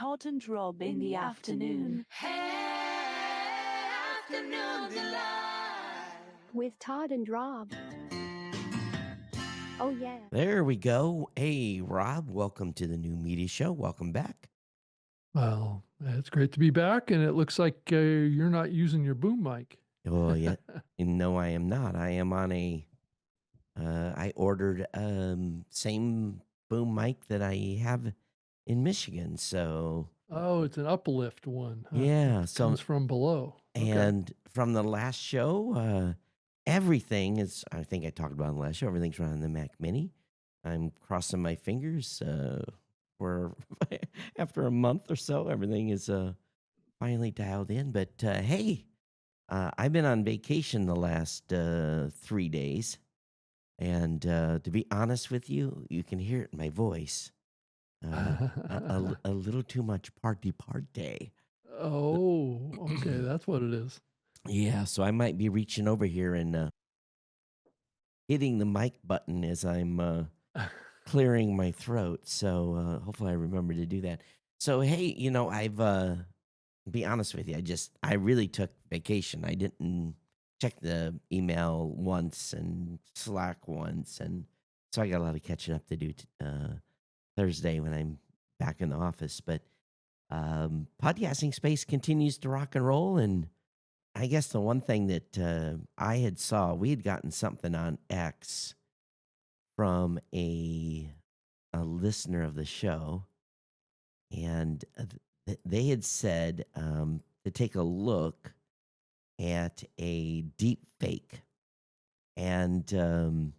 Todd and Rob in the afternoon. Afternoon delight. With Todd and Rob. Oh, yeah. There we go. Hey, Rob, welcome to the new media show. Welcome back. Well, it's great to be back, and it looks like you're not using your boom mic. Oh, yeah. No, I am not. I am on I ordered same boom mic that I have in Michigan. So. Oh, it's an uplift one. Huh? Yeah. So comes from below. And from the last show, everything is, I think I talked about in the last show, everything's running the Mac Mini. I'm crossing my fingers for after a month or so, everything is finally dialed in. But hey, I've been on vacation the last 3 days. And to be honest with you, you can hear it in my voice. A little too much party. Oh, okay. That's what it is. Yeah, so I might be reaching over here and hitting the mic button as I'm clearing my throat. So hopefully I remember to do that. So, hey, I've, be honest with you, I really took vacation. I didn't check the email once and Slack once. And so I got a lot of catching up to do Thursday when I'm back in the office. But podcasting space continues to rock and roll. And I guess the one thing that I had saw, we had gotten something on X from a listener of the show, and they had said to take a look at a deep fake. And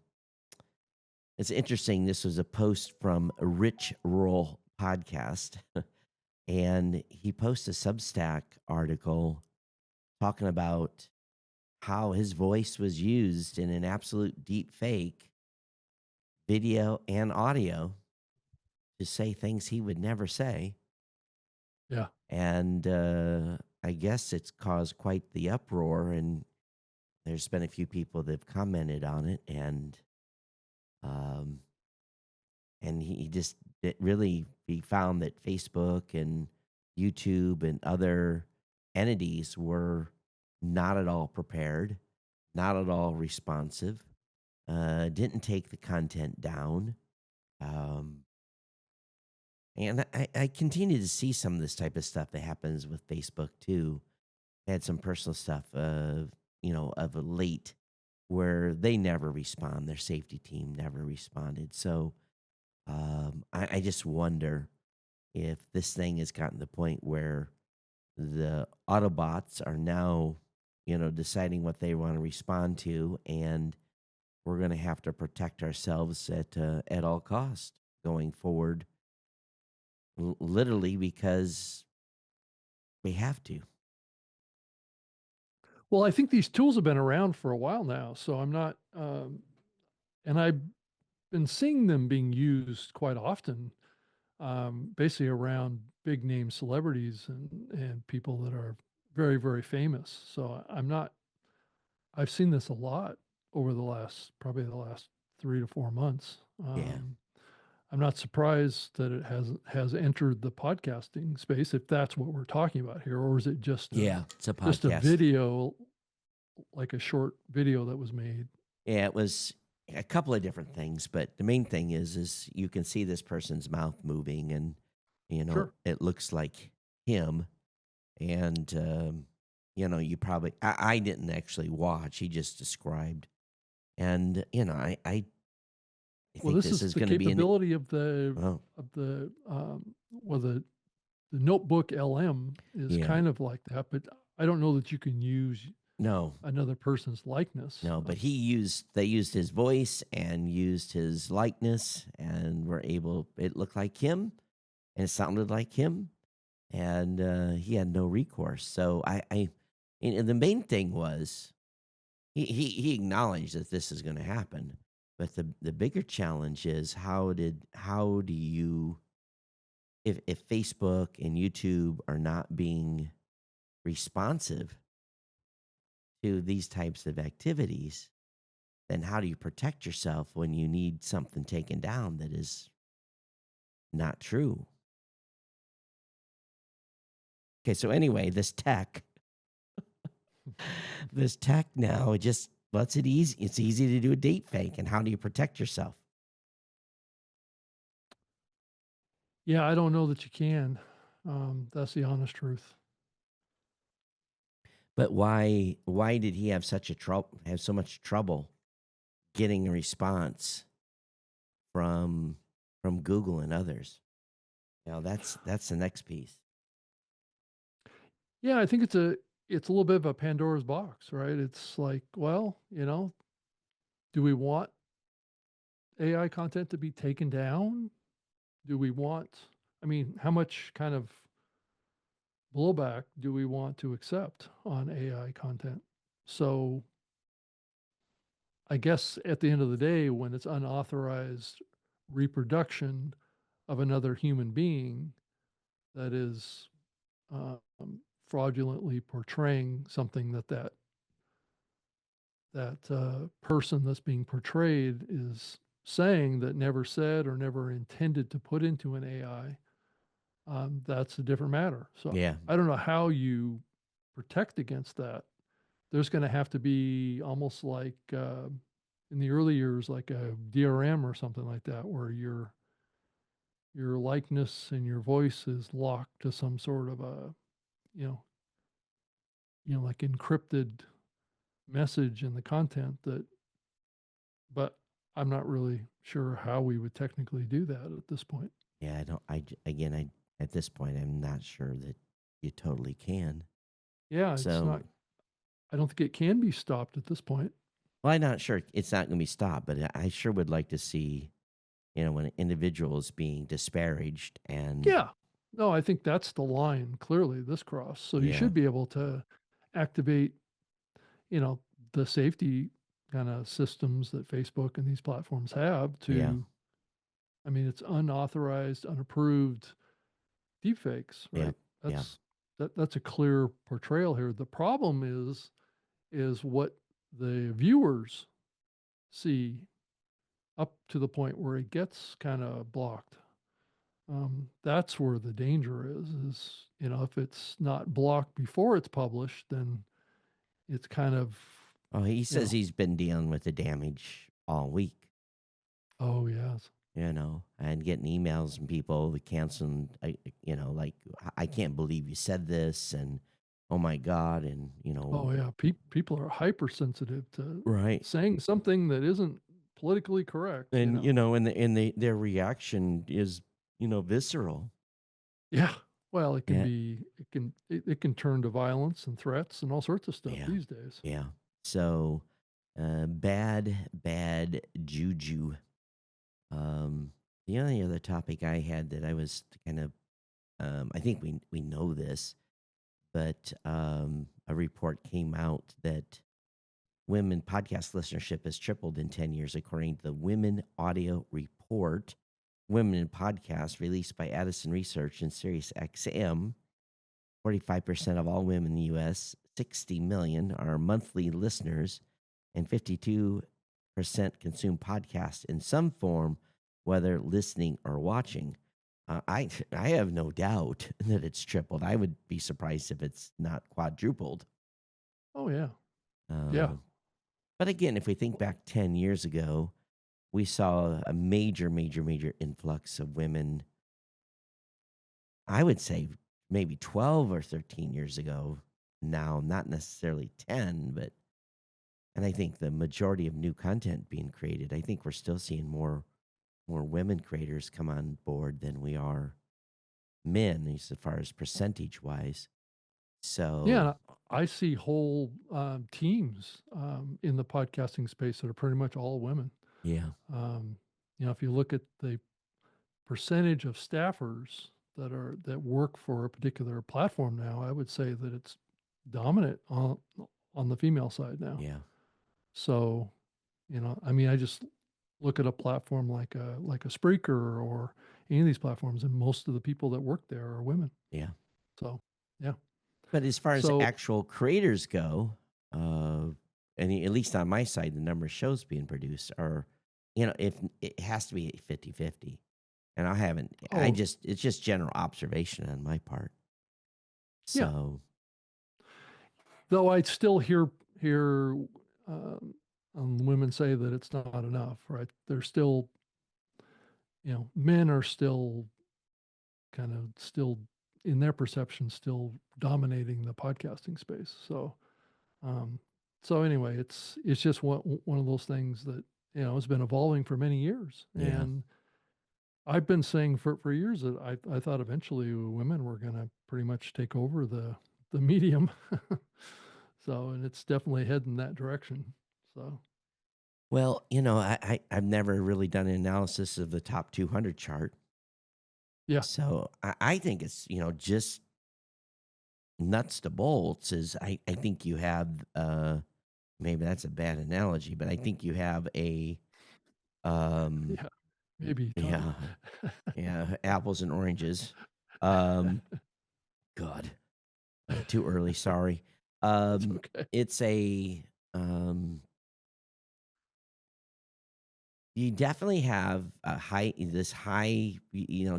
it's interesting. This was a post from Rich Roll Podcast, and he posted a Substack article talking about how his voice was used in an absolute deep fake, video and audio, to say things he would never say. Yeah. And I guess it's caused quite the uproar, and there's been a few people that have commented on it, and he found that Facebook and YouTube and other entities were not at all prepared, not at all responsive, didn't take the content down. And I continue to see some of this type of stuff that happens with Facebook too. I had some personal stuff, of late, where they never respond. Their safety team never responded. So I just wonder if this thing has gotten to the point where the Autobots are now, deciding what they want to respond to, and we're going to have to protect ourselves at all costs going forward, literally, because we have to. Well, I think these tools have been around for a while now, so I'm not, and I've been seeing them being used quite often, basically around big name celebrities and people that are very, very famous. So I've seen this a lot over probably the last 3 to 4 months. Yeah. I'm not surprised that it has entered the podcasting space, if that's what we're talking about here, or is it just it's a podcast. just a video, like a short video that was made? Yeah, it was a couple of different things, but the main thing is you can see this person's mouth moving, and Sure. It looks like him, and you probably I didn't actually watch. He just described, and I Well, think this is the going to be capability of the notebook LM is Yeah. kind of like that, but I don't know that you can use no. another person's likeness. No, but they used his voice and used his likeness, and it looked like him, and it sounded like him, and he had no recourse. So and the main thing was he acknowledged that this is going to happen, but the bigger challenge is how do you, if Facebook and YouTube are not being responsive to these types of activities, then how do you protect yourself when you need something taken down that is not true? Okay, so anyway, this tech now, it just lets it easy. It's easy to do a date fake. And how do you protect yourself? Yeah, I don't know that you can. That's the honest truth. But why did he have so much trouble getting a response from Google and others? Now that's the next piece. Yeah, I think it's a little bit of a Pandora's box, right? It's like, well, do we want AI content to be taken down? Do we want, I mean, how much kind of blowback do we want to accept on AI content? So I guess at the end of the day, when it's unauthorized reproduction of another human being that is um, fraudulently portraying something that person that's being portrayed is saying that never said or never intended to put into an AI, that's a different matter. So Yeah. I don't know how you protect against that. There's going to have to be almost like in the early years, like a DRM or something like that, where your likeness and your voice is locked to some sort of a, you know, like encrypted message in the content that, but I'm not really sure how we would technically do that at this point. Yeah, I at this point I'm not sure that you totally can. Yeah, it's So not, I don't think it can be stopped at this point. well, I'm not sure it's not going to be stopped, but I sure would like to see, when an individual is being disparaged and Yeah. No, I think that's the line clearly, this cross. So you yeah, should be able to activate, the safety kind of systems that Facebook and these platforms have to, yeah, I mean, it's unauthorized, unapproved deepfakes, yeah, right? yeah, That's a clear portrayal here. The problem is what the viewers see up to the point where it gets kind of blocked. That's where the danger is, if it's not blocked before it's published, then it's kind of, Oh, he you says know, he's been dealing with the damage all week, oh yes. and getting emails from people that canceling, like, I can't believe you said this, and oh my God, and Oh yeah. People are hypersensitive to right. saying something that isn't politically correct. And, their reaction is, visceral. Yeah. Well, it can Yeah. be, it can turn to violence and threats and all sorts of stuff Yeah. these days. Yeah. So, bad juju. Um, the only other topic I had that I was kind of, I think we know this, but a report came out that women podcast listenership has tripled in 10 years, according to the Women Audio Report. Women in Podcasts, released by Addison Research and Sirius XM. 45% of all women in the U.S., 60 million, are monthly listeners, and 52% consume podcasts in some form, whether listening or watching. I have no doubt that it's tripled. I would be surprised if it's not quadrupled. Oh yeah. Yeah. Uh, but again, if we think back 10 years ago, we saw a major, major, major influx of women. I would say maybe 12 or 13 years ago now, not necessarily 10, and I think the majority of new content being created, I think we're still seeing more women creators come on board than we are men, as far as percentage wise. Yeah, So I see whole teams in the podcasting space that are pretty much all women. yeah, Um, if you look at the percentage of staffers that work for a particular platform now, I would say that it's dominant on the female side now. yeah, So, I mean, I just look at a platform like a Spreaker or any of these platforms, and most of the people that work there are women. yeah. So, yeah. But as far as So, actual creators go, and at least on my side, the number of shows being produced are, if it has to be 50-50. And I haven't, oh, it's just general observation on my part. Yeah. So, Though I still hear women say that it's not enough, right? They're still, men are still still in their perception still dominating the podcasting space. Um, so anyway, it's just one of those things that has been evolving for many years, yeah. and I've been saying for years that I thought eventually women were going to pretty much take over the medium. So, and it's definitely heading that direction. So, Well, I've never really done an analysis of the top 200 chart. yeah, So I think it's, just nuts to bolts is I think you have, maybe that's a bad analogy, but I think you have um, yeah, maybe Todd. yeah, yeah, apples and oranges. Um, God, too early. Sorry. It's okay. It's um, you definitely have this high,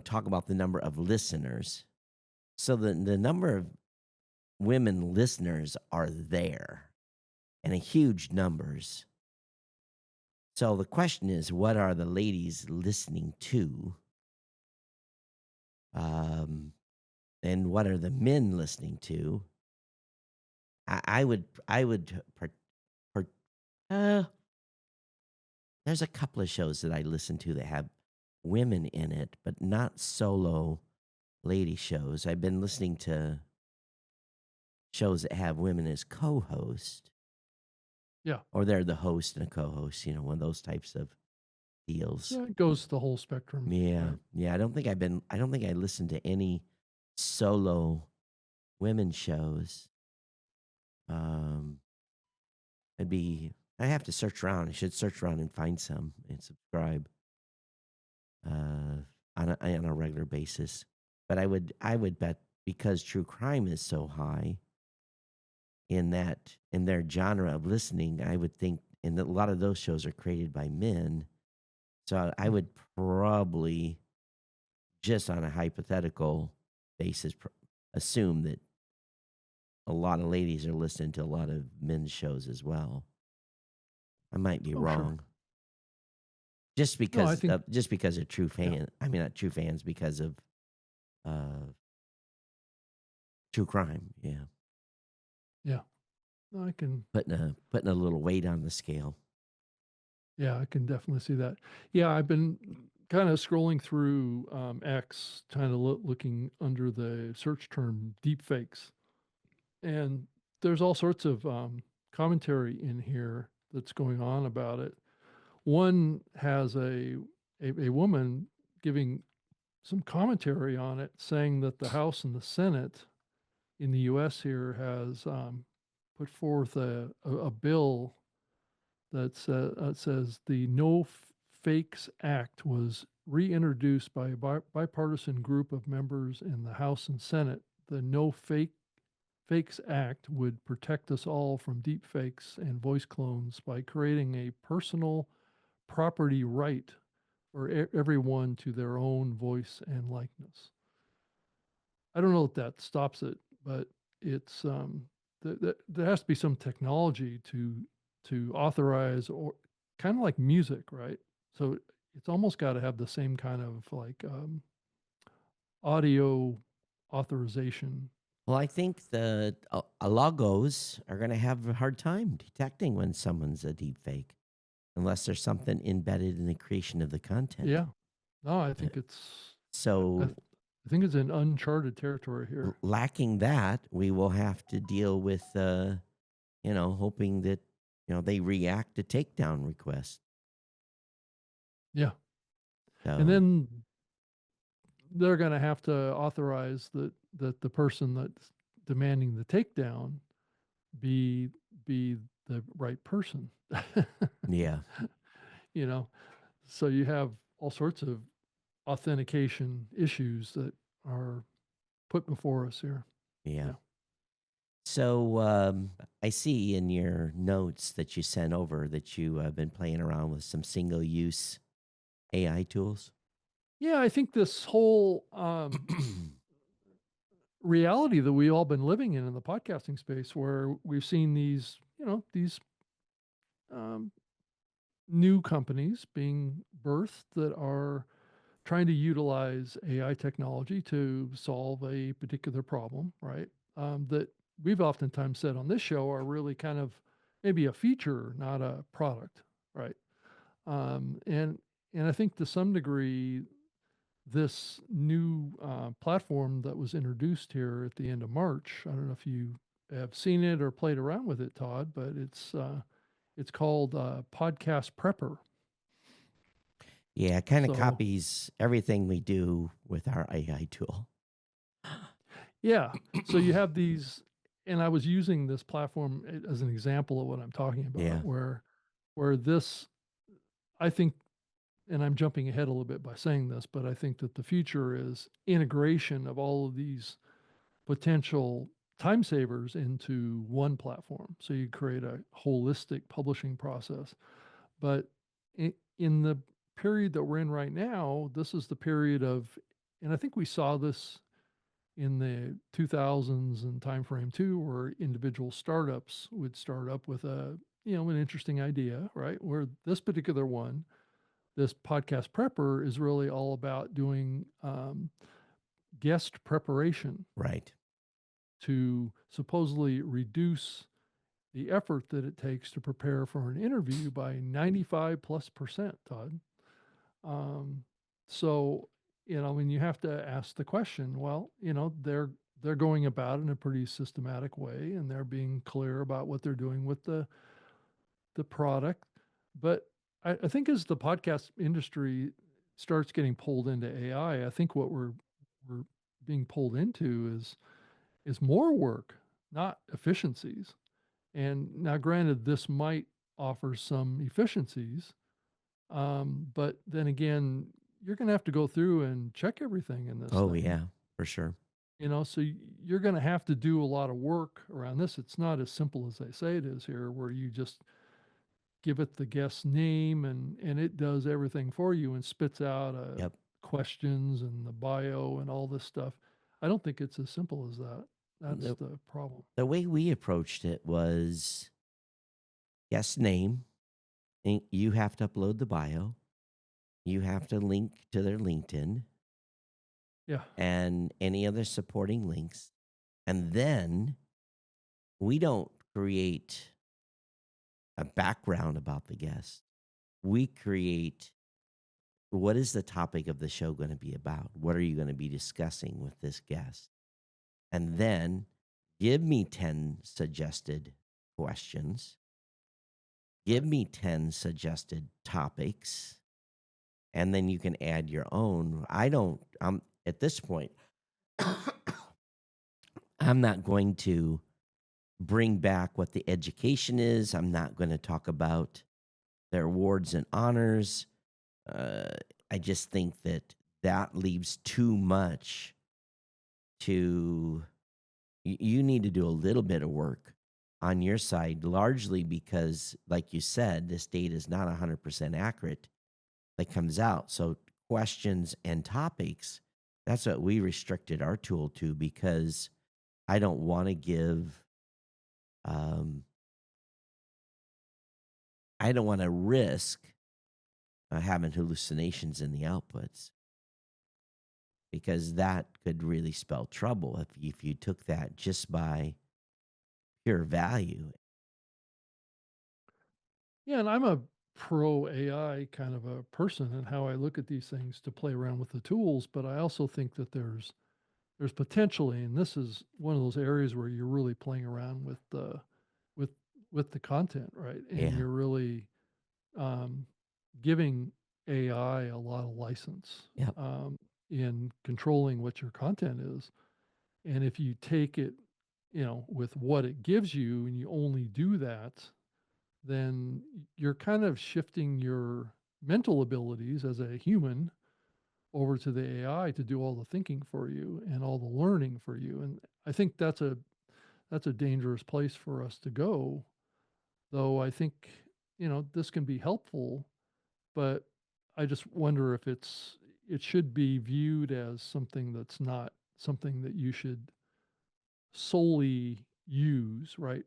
talk about the number of listeners. So the number of women listeners are there and a huge numbers. So the question is, what are the ladies listening to? And what are the men listening to? Per, uh, there's a couple of shows that I listen to that have women in it, but not solo lady shows. I've been listening to shows that have women as co-hosts, Yeah, or they're the host and a co-host, one of those types of deals. yeah, it goes the whole spectrum. Yeah. Right? Yeah. I don't think I listened to any solo women shows. I have to search around. I should search around and find some and subscribe on a regular basis. But I would bet, because true crime is so high in their genre of listening, I would think, and a lot of those shows are created by men. So I would probably, just on a hypothetical basis, assume that a lot of ladies are listening to a lot of men's shows as well. I might be Oh, wrong. sure. Just No, I because think just because of true yeah, fan. I mean, not true fans, because of uh, true crime. Yeah, yeah. No, I can putting a little weight on the scale. Yeah, I can definitely see that. Yeah, I've been kind of scrolling through X, kind of looking under the search term deepfakes, and there's all sorts of commentary in here that's going on about it. One has a woman giving some commentary on it, saying that the House and the Senate in the U.S. here has put forth a bill that says the Fakes Act was reintroduced by a bipartisan group of members in the House and Senate. The Fakes Act would protect us all from deep fakes and voice clones by creating a personal property right for everyone to their own voice and likeness. I don't know if that stops it, but it's there has to be some technology to authorize, or kind of like music, right? So it's almost got to have the same kind of like audio authorization. Well, I think the logos are going to have a hard time detecting when someone's a deep fake, unless there's something embedded in the creation of the content. Yeah, no, I Uh, think it's I So, think it's in uncharted territory here. lacking that, we will have to deal with, hoping that they react to takedown requests. Yeah, and So, then they're going to have to authorize that the person that's demanding the takedown be be the right person. yeah, you know, so you have all sorts of authentication issues that are put before us here. yeah. Yeah. So, I see in your notes that you sent over that you have been playing around with some single-use AI tools. Yeah, I think this whole reality that we all been living in the podcasting space, where we've seen these, these um, new companies being birthed that are trying to utilize AI technology to solve a particular problem, right? That we've oftentimes said on this show are really kind of maybe a feature, not a product, right? Um, and and I think to some degree, this new platform that was introduced here at the end of March. I don't know if you have seen it or played around with it, Todd, but it's called Podcast Prepper. Yeah, it kind of So copies everything we do with our AI tool. yeah, so you have these, and I was using this platform as an example of what I'm talking Yeah, about, where this, I think, and I'm jumping ahead a little bit by saying this, but I think that the future is integration of all of these potential time savers into one platform. So you create a holistic publishing process. But in the period that we're in right now, this is the period of, and I think we saw this in the 2000s and time frame too, where individual startups would start up with an interesting idea, right? Where this particular one, this podcast prepper, is really all about doing guest preparation right. to supposedly reduce the effort that it takes to prepare for an interview by 95 plus percent, Todd. Um, so, when you have to ask the question, well, they're going about it in a pretty systematic way, and they're being clear about what they're doing with the product. But I think as the podcast industry starts getting pulled into AI, I think what we're being pulled into is more work, not efficiencies. And now, granted, this might offer some efficiencies, but then again, you're going to have to go through and check everything in this Oh, thing. yeah, for sure. So you're going to have to do a lot of work around this. It's not as simple as they say it is here, where you just give it the guest name and it does everything for you and spits out Yep. questions and the bio and all this stuff. I don't think it's as simple as that. That's The, the problem. the way we approached it was guest name, and you have to upload the bio, you have to link to their LinkedIn Yeah. and any other supporting links. And then we don't create a background about the guest. We create what is the topic of the show going to be about? What are you going to be discussing with this guest? And then give me 10 suggested questions. Give me 10 suggested topics. And then you can add your own. I'm at this point, I'm not going to bring back what the education is. I'm not going to talk about their awards and honors. Uh, I just think that leaves too much to. You need to do a little bit of work on your side, largely because, like you said, this data is not 100% accurate that comes out. So questions and topics, that's what we restricted our tool to, because I don't want to give I don't want to risk having hallucinations in the outputs, because that could really spell trouble if you took that just by pure value. Yeah, and I'm a pro AI kind of a person and how I look at these things to play around with the tools, but I also think that there's potentially, and this is one of those areas where you're really playing around with with the content, right? And Yeah. you're really um, giving AI a lot of license Yep. in controlling what your content is. And if you take it, with what it gives you, and you only do that, then you're kind of shifting your mental abilities as a human over to the AI to do all the thinking for you and all the learning for you. And I think that's a dangerous place for us to go. Though I think, this can be helpful, but I just wonder if it should be viewed as something that's not something that you should solely use, right,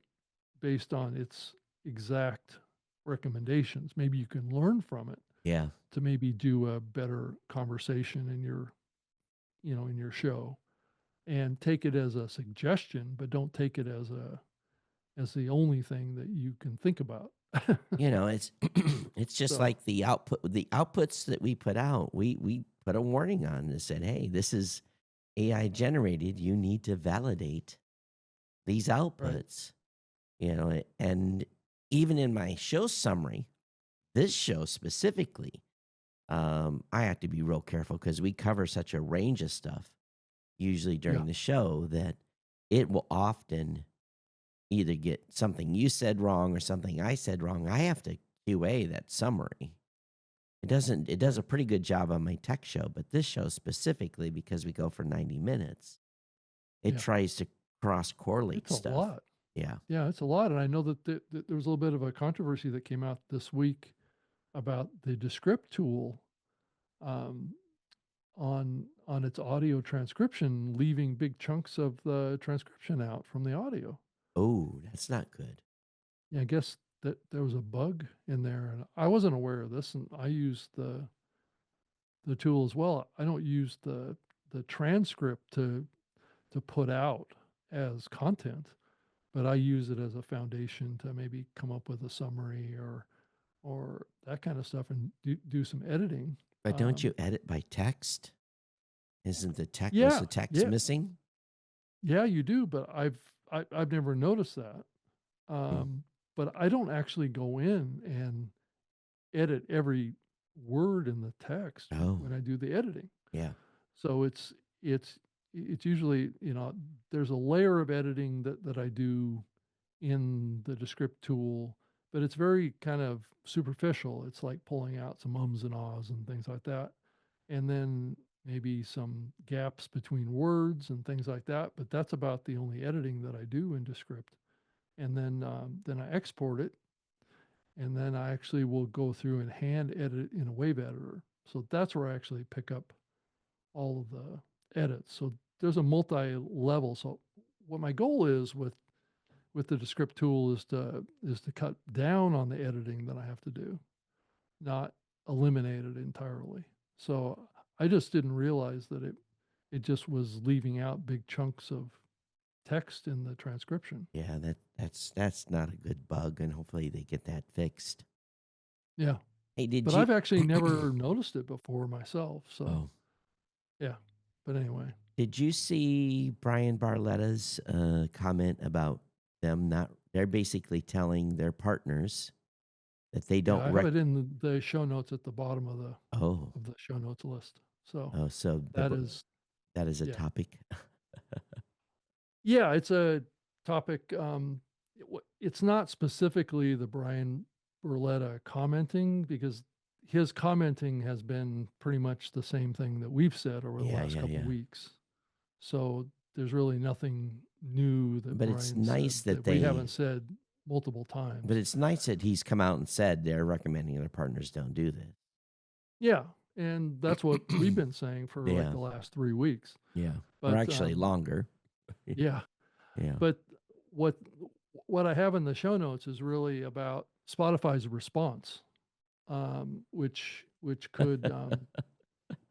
based on its exact recommendations. Maybe you can learn from it Yeah. to maybe do a better conversation in your, in your show, and take it as a suggestion, but don't take it as the only thing that you can think about. It's it's just So, like the outputs that we put out. We put a warning on and said, "Hey, this is AI generated. You need to validate these right. outputs." And even in my show summary, this show specifically, I have to be real careful because we cover such a range of stuff usually Yeah. during the show that it will often either get something you said wrong or something I said wrong. I have to QA that summary. It does a pretty good job on my tech show, but this show specifically, because we go for 90 minutes, it Yeah. tries to cross correlate It's a stuff. lot. Yeah. Yeah, it's a lot. And I know that, there was a little bit of a controversy that came out this week about the Descript tool, um, on its audio transcription, leaving big chunks of the transcription out from the audio. Oh, that's not good. Yeah, I guess that there was a bug in there, and I wasn't aware of this, and I used the tool as well. I don't use the transcript to put out as content, but I use it as a foundation to maybe come up with a summary or that kind of stuff, and do some editing. But don't you edit by text? Isn't was Yeah, the text yeah, missing? yeah, you do, but I've never noticed that. Hmm. But I don't actually go in and edit every word in the text Oh, when I do the editing. yeah. So it's it's usually, there's a layer of editing that I do in the Descript tool, but it's very kind of superficial. It's like pulling out some ums and ahs and things like that, and then maybe some gaps between words and things like that. But that's about the only editing that I do in Descript. And then I export it, and then I actually will go through and hand edit it in a wave editor. So that's where I actually pick up all of the edits. So there's a multi-level. So what my goal is with the Descript tool is to cut down on the editing that I have to do, not eliminate it entirely. So I just didn't realize that it just was leaving out big chunks of text in the transcription. Yeah, that's not a good bug, and hopefully they get that fixed. Yeah. Hey, did But you? I've actually never noticed it before myself. So Oh, yeah. But anyway, did you see Brian Barletta's comment about them not? They're basically telling their partners that they yeah, don't I have it in the show notes at the bottom of the Oh, show notes list. So oh, so that is, that is a yeah. topic. Yeah, it's a topic. It's not specifically the Brian Burletta commenting, because his commenting has been pretty much the same thing that we've said over the Yeah, last yeah, couple yeah. weeks. So there's really nothing new that But it's Brian said nice that we they. haven't said multiple times. But it's nice that he's come out and said they're recommending their partners don't do this. Yeah, and that's what we've been saying for like Yeah. the last 3 weeks. Yeah, But or actually longer. yeah, Yeah. but what what I have in the show notes is really about Spotify's response, which could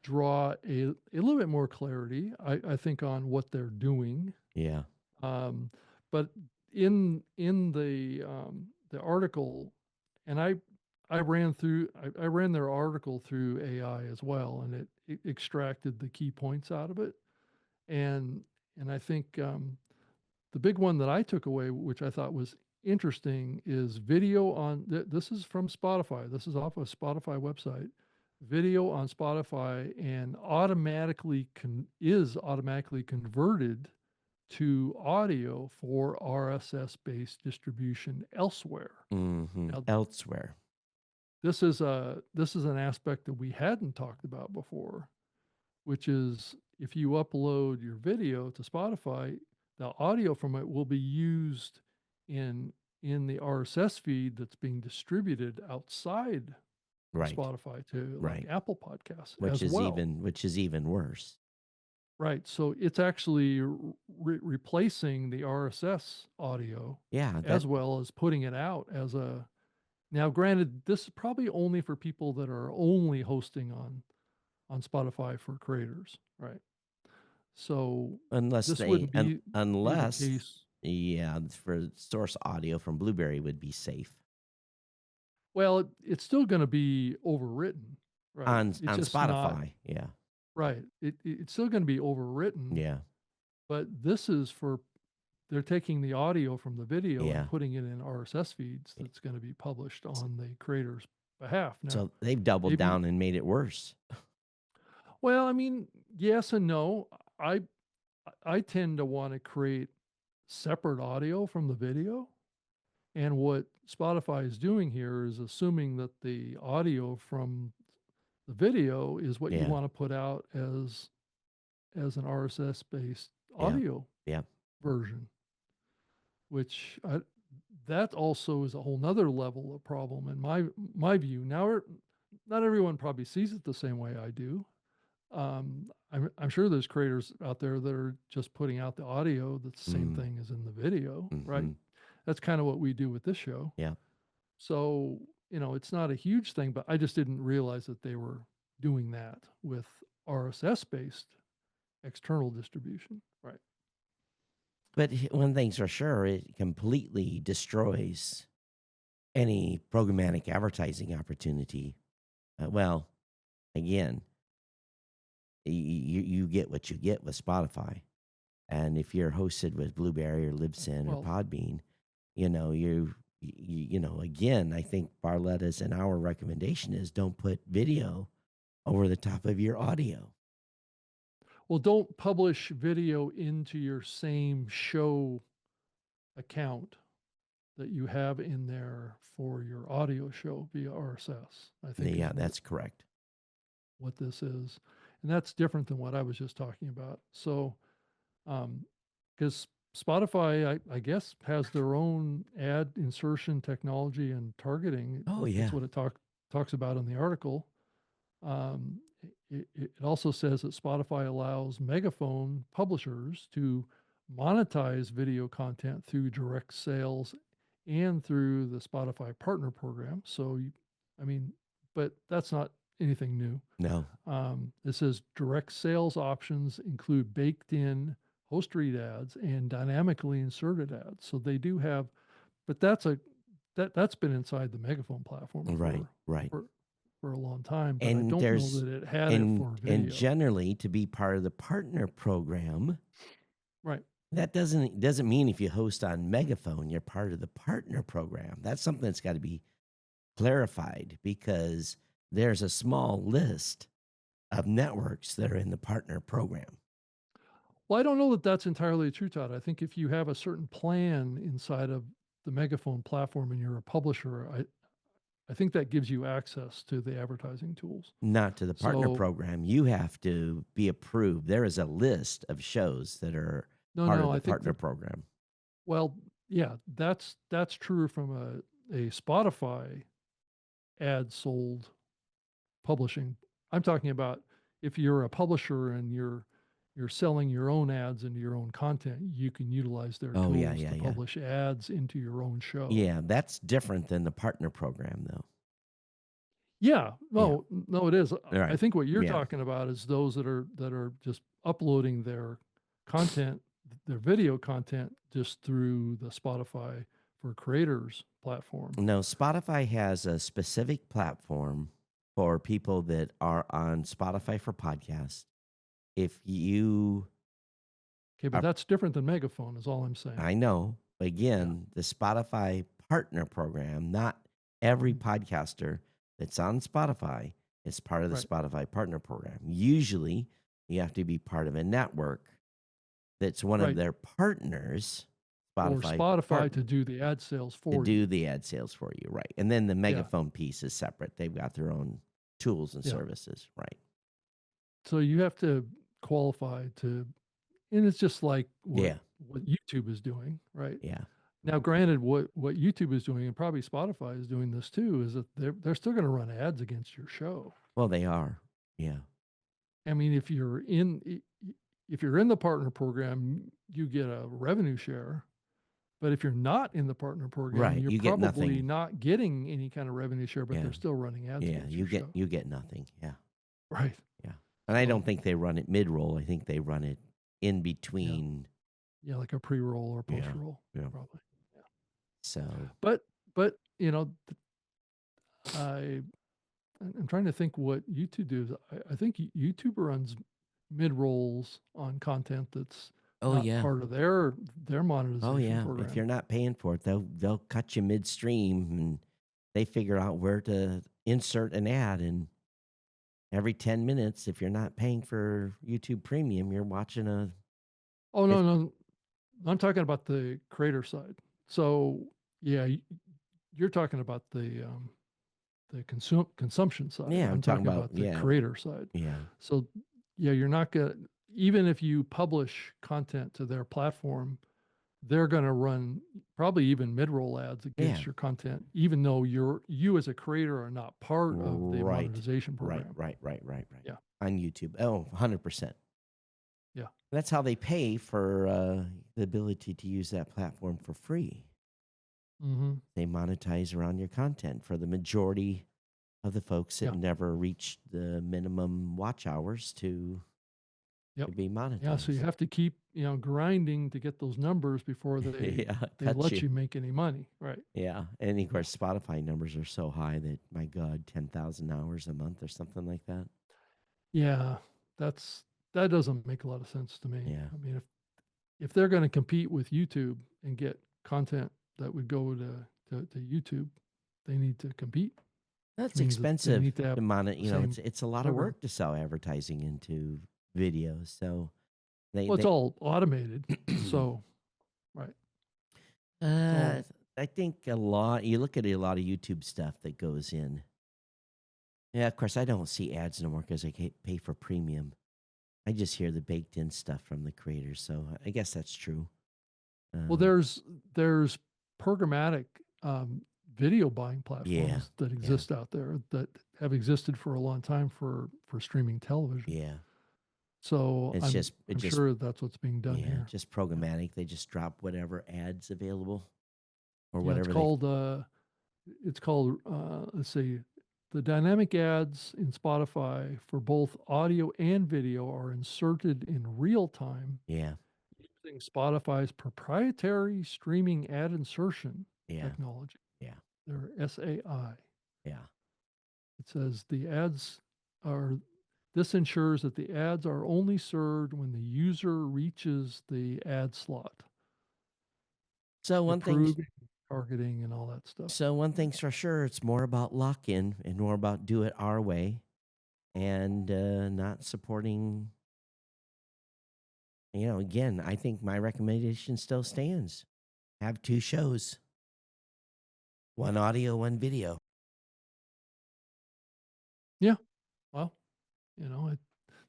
draw a little bit more clarity, I think, on what they're doing. Yeah. But in the article, and I ran their article through AI as well, and it extracted the key points out of it, and I think the big one that I took away, which I thought was interesting, is video on. This is from Spotify. This is off a Spotify website. Video on Spotify and is automatically converted to audio for RSS based distribution elsewhere. Mm-hmm. Now, Elsewhere. this is an aspect that we hadn't talked about before, which is if you upload your video to Spotify, the audio from it will be used in the RSS feed that's being distributed outside of Right. Spotify to like Right. Apple Podcasts Which as is well. even worse. Right. So it's actually replacing the RSS audio Yeah, that as well as putting it out as a. Now, granted, this is probably only for people that are only hosting on Spotify for creators, right? So unless this they wouldn't be the unless case. yeah, for source audio from Blueberry would be safe Well, it's still going to be overwritten, right? It's on just not Spotify. Yeah, right. It's still going to be overwritten, yeah, but this is for they're taking the audio from the video and yeah. putting it in RSS feeds that's going to be published on the creator's behalf. Now, So they've doubled maybe, down and made it worse. well, I mean, yes and no. I I tend to want to create separate audio from the video. And what Spotify is doing here is assuming that the audio from the video is what you Yeah, want to put out as an RSS based yeah, audio yeah. version, which that also is a whole nother level of problem in my view. Now, not everyone probably sees it the same way I do. I'm sure there's creators out there that are just putting out the audio that's the same Mm, thing as in the video, right? hmm. That's kind of what we do with this show. Yeah. So, it's not a huge thing, but I just didn't realize that they were doing that with RSS based external distribution. Right. But one thing's for sure, it completely destroys any programmatic advertising opportunity. Well, again, you get what you get with Spotify, and if you're hosted with Blueberry or Libsyn or Well, Podbean, again, I think Barletta's and our recommendation is don't put video over the top of your audio. well, don't publish video into your same show account that you have in there for your audio show via RSS, I think is Yeah, that's correct. what this is. And that's different than what I was just talking about. So, because Spotify, I guess, has their own ad insertion technology and targeting. Oh That's yeah, what it talks about in the article. It also says that Spotify allows megaphone publishers to monetize video content through direct sales and through the Spotify partner program. So, I mean, but that's not anything new. no, It says direct sales options include baked in host read ads and dynamically inserted ads. So they do have, but that's been inside the Megaphone platform right, right. for a long time. But I And don't know there's that it had it and for and video. generally to be part of the partner program, Right. that doesn't mean if you host on Megaphone you're part of the partner program. That's something that's got to be clarified because there's a small list of networks that are in the partner program. Well, I don't know that that's entirely true, Todd. I think if you have a certain plan inside of the Megaphone platform and you're a publisher, I think that gives you access to the advertising tools. Not to the partner So program. You have to be approved. There is a list of shows that are no, part no, of the I think partner that program. well, yeah, that's true from a Spotify ad sold publishing. I'm talking about if you're a publisher and you're selling your own ads into your own content, you can utilize their Oh yeah, tools yeah, to yeah. publish ads into your own show. Yeah, that's different than the partner program though. Yeah, Yeah. no, it is. All I right. think what you're Yeah. talking about is those that are just uploading their content, their video content, just through the Spotify for Creators platform. No, Spotify has a specific platform for people that are on Spotify for podcasts. If you Okay, but are, that's different than Megaphone, is all I'm saying. I know, but Yeah. again, the Spotify partner program, not every Mhm. podcaster that's on Spotify is part of the Right. Spotify partner program. Usually, you have to be part of a network that's one of Right. their partners, Or Spotify Spotify partner, to do the ad sales to for do you. the ad sales for you, right? And then the Yeah. Megaphone piece is separate. They've got their own tools and Yeah. services, right? So you have to qualify to, and it's just like Yeah, what YouTube is doing, right? yeah. Now, granted, what YouTube is doing, and probably Spotify is doing this too, is that they're still going to run ads against your show. Well, they are. Yeah. I mean, if you're in, if you're in the partner program, you get a revenue share. But if you're not in the partner program, Right, you're you get probably nothing. not getting any kind of revenue share, but Yeah. they're still running ads Yeah, against your show. you get nothing. Yeah. Right. Yeah. And I So, don't think they run it mid-roll. I think they run it in between. yeah, like a pre-roll or Yeah, post-roll, yeah. probably. Yeah. So, But I'm trying to think what YouTube does. I think YouTube runs mid-rolls on content that's oh not yeah. part of their Oh monetization yeah. program. If you're not paying for it, they'll cut you midstream and they figure out where to insert an ad, and every 10 minutes, if you're not paying for YouTube Premium, you're watching a Oh, no. I'm talking about the creator side. So, yeah, you're talking about the consumption side. Yeah, I'm talking about the yeah. creator side. Yeah. So, yeah, you're not gonna, even if you publish content to their platform, they're gonna run probably even mid-roll ads against Yeah. your content, even though you as a creator are not part of the Right. monetization program. Right. Yeah. On YouTube. Oh, 100%. Yeah. That's how they pay for the ability to use that platform for free. Mm-hmm. They monetize around your content for the majority of the folks that Yeah. never reached the minimum watch hours to be monetized. Yeah. So you have to keep, grinding to get those numbers before they yeah, they cut let you. you make any money. Right. Yeah, and of course, Spotify numbers are so high that, my God, 10,000 hours a month or something like that. Yeah. That doesn't make a lot of sense to me. Yeah. I mean, if they're going to compete with YouTube and get content that would go to YouTube, they need to compete. That's Means that they expensive need to have same it's a lot of program. work to sell advertising into videos. So Well, it's all automated. So, right. I think you look at a lot of YouTube stuff that goes in. Yeah, of course, I don't see ads no more because I can't pay for premium. I just hear the baked in stuff from the creators. So I guess that's true. Well, there's programmatic video buying platforms that yeah. exist out there that have existed for a long time for streaming television. Yeah. So It's I'm just sure that's what's being done yeah, here. just programmatic. They just drop whatever ads available or Yeah, whatever. it's called let's see, the dynamic ads in Spotify for both audio and video are inserted in real time Yeah. using Spotify's proprietary streaming ad insertion Yeah. technology. Yeah. They're SAI. Yeah. It says this ensures that the ads are only served when the user reaches the ad slot. So one thing Approving, targeting, and all that stuff. So one thing's for sure, it's more about lock-in and more about do it our way, and not supporting. Again, I think my recommendation still stands. Have 2 shows, 1 audio, 1 video. Yeah, well,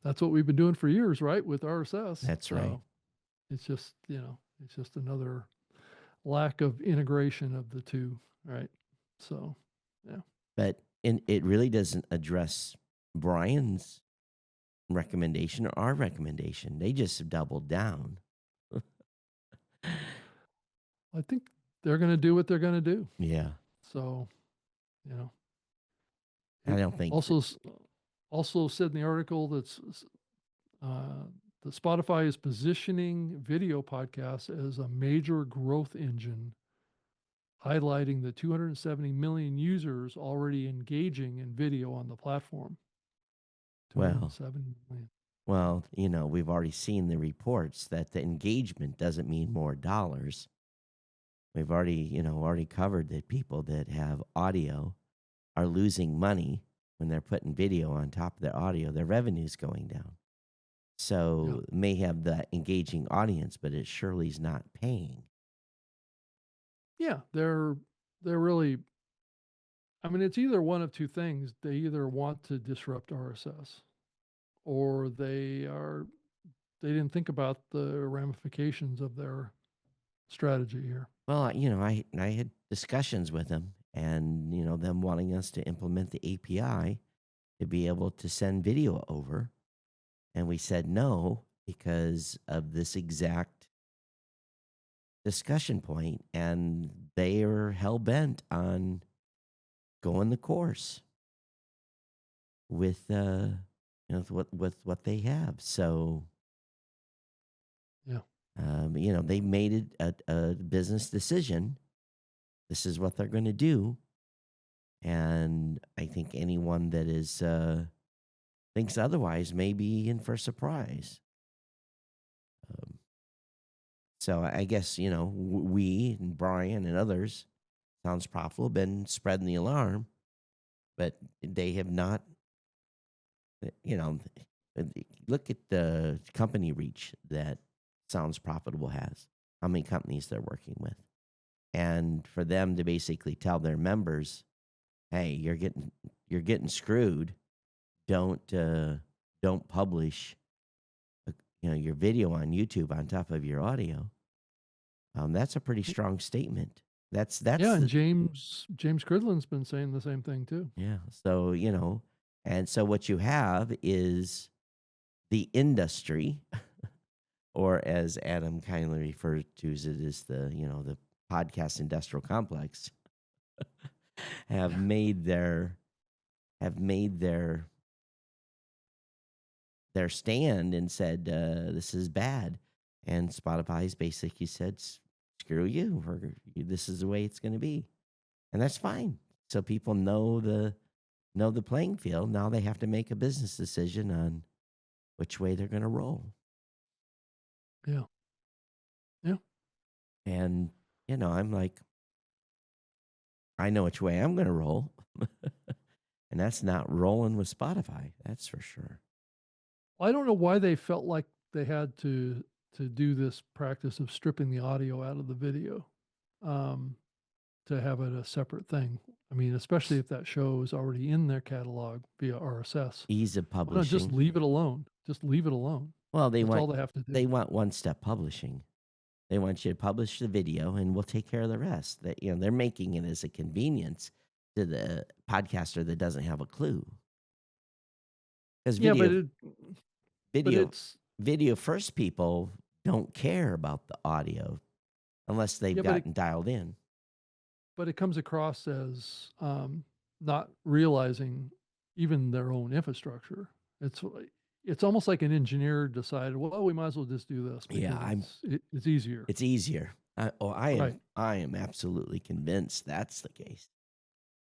that's what we've been doing for years, right? With RSS. That's right. It's just another lack of integration of the two, right? So, yeah. But it really doesn't address Brian's recommendation or our recommendation. They just doubled down. I think they're going to do what they're going to do. Yeah. So, I don't think. Also said in the article that Spotify is positioning video podcasts as a major growth engine, highlighting the 270 million users already engaging in video on the platform. 270 million. Well, we've already seen the reports that the engagement doesn't mean more dollars. We've already covered that people that have audio are losing money when they're putting video on top of their audio. Their revenue's going down. So may have the engaging audience, but it surely is not paying. Yeah, they're really. I mean, it's either one of two things. They either want to disrupt RSS, or they didn't think about the ramifications of their strategy here. Well, I had discussions with them, and them wanting us to implement the API to be able to send video over, and we said no. because of this exact discussion point, and they are hell bent on going the course with with what they have. So Yeah. they made it a business decision. This is what they're going to do, and I think anyone that is thinks otherwise may be in for a surprise. So I guess we and Brian and others, sounds profitable, been spreading the alarm, but they have not. You know, look at the company reach that Sounds Profitable has. How many companies they're working with, and for them to basically tell their members, "Hey, you're getting screwed. Don't publish, your video on YouTube on top of your audio." That's a pretty strong statement. That's Yeah, and the, James Cridland's been saying the same thing too. yeah. So and so what you have is the industry, or as Adam kindly refers to it, is the podcast industrial complex, have made their stand and said, this is bad. And Spotify's basically said, screw you. This is the way it's going to be. And that's fine. So people know the playing field. Now they have to make a business decision on which way they're going to roll. Yeah. Yeah. And, I'm like, I know which way I'm going to roll. And that's not rolling with Spotify. That's for sure. I don't know why they felt like they had to do this practice of stripping the audio out of the video, to have it a separate thing. I mean, especially if that show is already in their catalog via RSS. Ease of Why not publishing. just leave it alone? Just leave it alone. Well, That's all they have to do. They want one-step publishing. They want you to publish the video, and we'll take care of the rest. That they're making it as a convenience to the podcaster that doesn't have a clue. Because video first people don't care about the audio unless they've gotten dialed in. But it comes across as not realizing even their own infrastructure. It's almost like an engineer decided, well, we might as well just do this because it's easier. It's easier. I am absolutely convinced that's the case.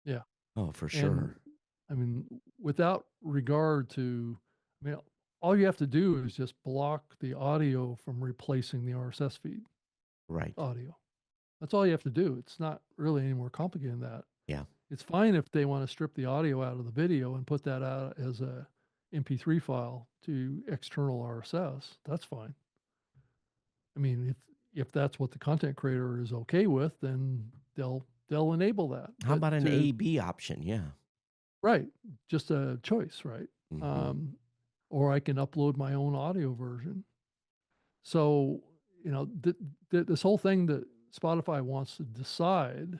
Yeah. Oh, for sure. I mean, without regard to, all you have to do is just block the audio from replacing the RSS feed. Right. Audio. That's all you have to do. It's not really any more complicated than that. Yeah. It's fine if they want to strip the audio out of the video and put that out as a MP3 file to external RSS. That's fine. I mean, if that's what the content creator is okay with, then they'll enable that. How about an A/B option? Yeah. Right. Just a choice, right? Mm-hmm. Or I can upload my own audio version. So, this whole thing that Spotify wants to decide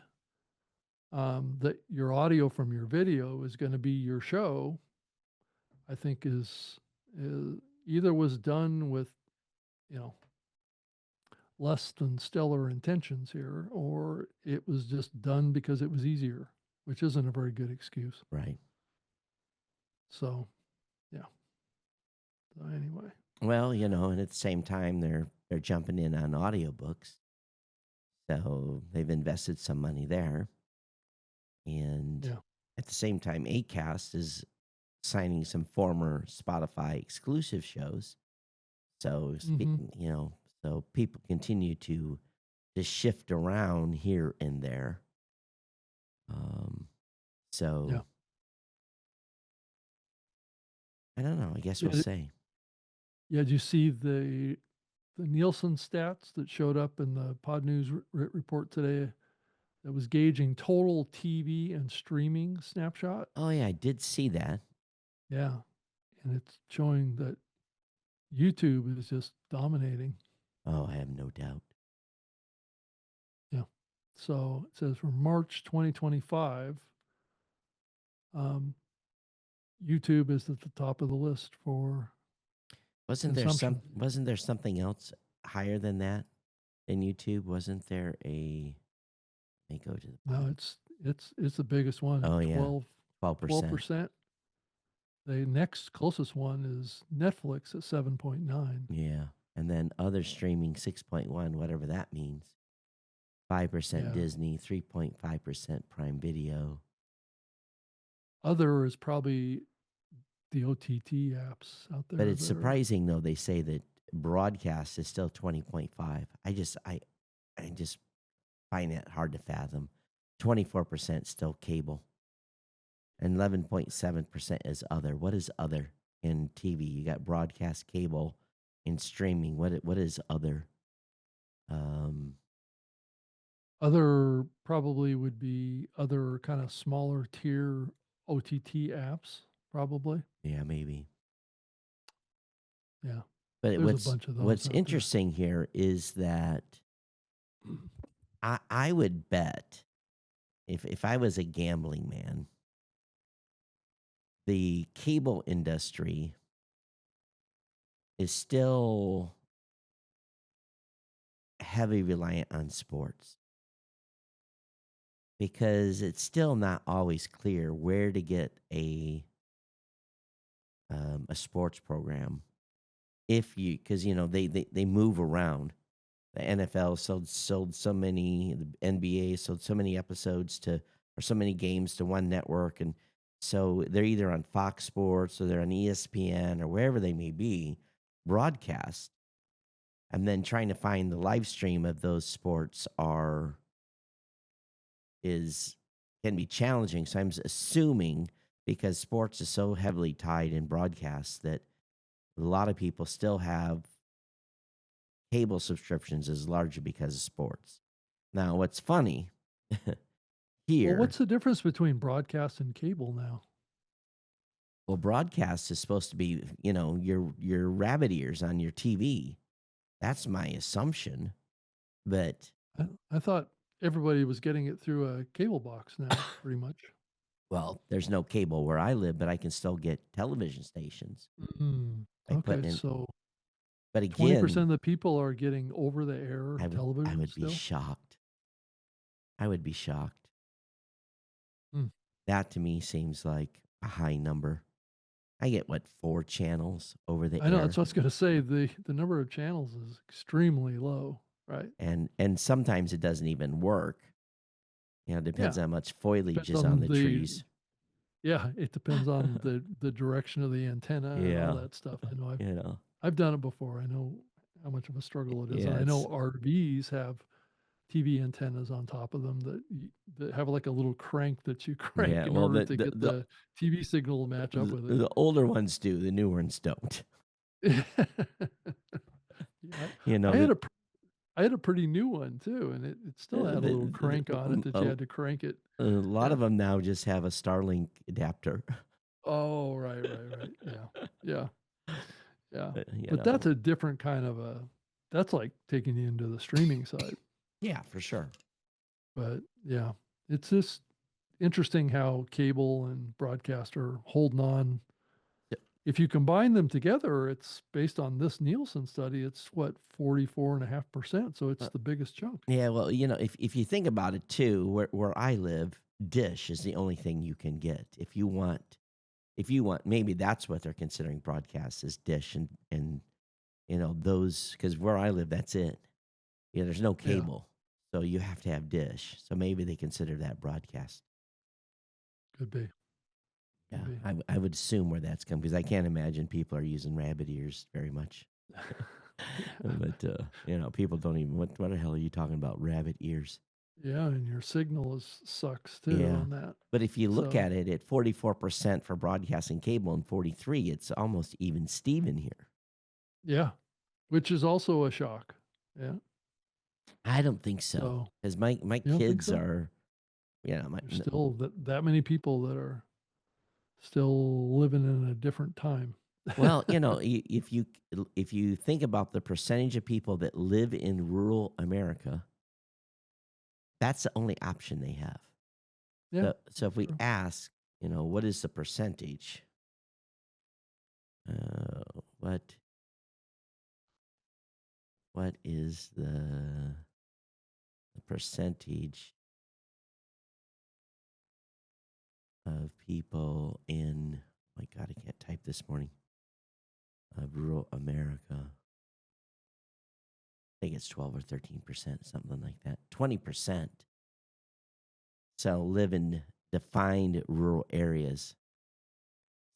that your audio from your video is going to be your show, I think is either was done with, less than stellar intentions here, or it was just done because it was easier, which isn't a very good excuse. Right. So, yeah. So anyway. Well, and at the same time, they're jumping in on audiobooks. So they've invested some money there. And at the same time, Acast is signing some former Spotify exclusive shows. So, so people continue to shift around here and there. I don't know. I guess we'll see. Yeah, did you see the Nielsen stats that showed up in the Pod News report today that was gauging total TV and streaming snapshot? Oh, yeah, I did see that. Yeah, and it's showing that YouTube is just dominating. Oh, I have no doubt. Yeah. So it says for March 2025, YouTube is at the top of the list for consumption. Wasn't there something else higher than that in YouTube? Wasn't there a let me go to the No, bottom. it's the biggest one. Oh yeah, 12%. 12%. The next closest one is Netflix at 7.9. Yeah. And then other streaming 6.1, whatever that means. 5% Yeah. Disney, 3.5% Prime Video. Other is probably the OTT apps out there. But it's that are- surprising though they say that broadcast is still 20.5. I just find it hard to fathom. 24% still cable. And 11.7% is other. What is other in TV? You got broadcast, cable, and streaming. What is other? Other probably would be other kind of smaller tier OTT apps, probably. Yeah, maybe. Yeah. But There's a what's bunch of those what's out there. interesting here is that I would bet if I was a gambling man, the cable industry is still heavy reliant on sports because it's still not always clear where to get a sports program if you because they move around. The NFL sold so many, the NBA sold so many episodes to or so many games to one network, and so they're either on Fox Sports or they're on ESPN or wherever they may be broadcast, and then trying to find the live stream of those sports can be challenging. So I'm assuming because sports is so heavily tied in broadcasts that a lot of people still have cable subscriptions is largely because of sports. Now, what's funny here? Well, what's the difference between broadcast and cable now? Well, broadcast is supposed to be, your rabbit ears on your TV. That's my assumption. But I thought everybody was getting it through a cable box now, pretty much. well, there's no cable where I live, but I can still get television stations. by Okay, putting in. so But 20% again, of the people are getting over the air I television would be still. shocked. I would be shocked. Hmm. That to me seems like a high number. I get 4 channels over the I know air, that's what I was going to say. The number of channels is extremely low, right? and sometimes it doesn't even work. It depends Yeah. how much foliage Depends is on on the trees. Yeah, it depends on the direction of the antenna and Yeah. all that stuff. I know You know, I've done it before. I know how much of a struggle it is. Yeah, And I know it's- RVs have TV antennas on top of them that have like a little crank that you crank Yeah, in well, order the- to the- get the- the TV signal to match up with it. the older ones do, the newer ones don't. Yeah, You know, I had the- a pr- I had a pretty new one too, and it still had a little crank on it that you had to crank it. a lot Yeah. of them now just have a Starlink adapter. Oh, right. Yeah. But, But that's a different kind of that's like taking you into the streaming side. yeah, for sure. But yeah, it's just interesting how cable and broadcast are holding on. Yeah. If you combine them together, it's based on this Nielsen study, it's 44.5%. So it's the biggest chunk. Yeah, well, if you think about it too, where I live, Dish is the only thing you can get. If you want, maybe that's what they're considering broadcast is Dish and those, because where I live, that's it. Yeah, there's no Yeah. cable, so you have to have Dish. So maybe they consider that broadcast. Could be. Yeah, Maybe. I would assume where that's come because I can't imagine people are using rabbit ears very much. But people don't even what the hell are you talking about rabbit ears? Yeah, and your signal sucks too Yeah. on that. But if you look So- at it at 44% for broadcasting cable and 43, it's almost even Steven here. Yeah, which is also a shock. Yeah. I don't think so So because my don't think kids so? are, there's still that many people that are still living in a different time. well, if you think about the percentage of people that live in rural America, that's the only option they have. Yeah. So if we true. ask, what is the percentage? What what is the percentage of people in, oh my God, I can't type this morning, of rural America? I think it's 12 or 13%, something like that. 20%. So live in defined rural areas.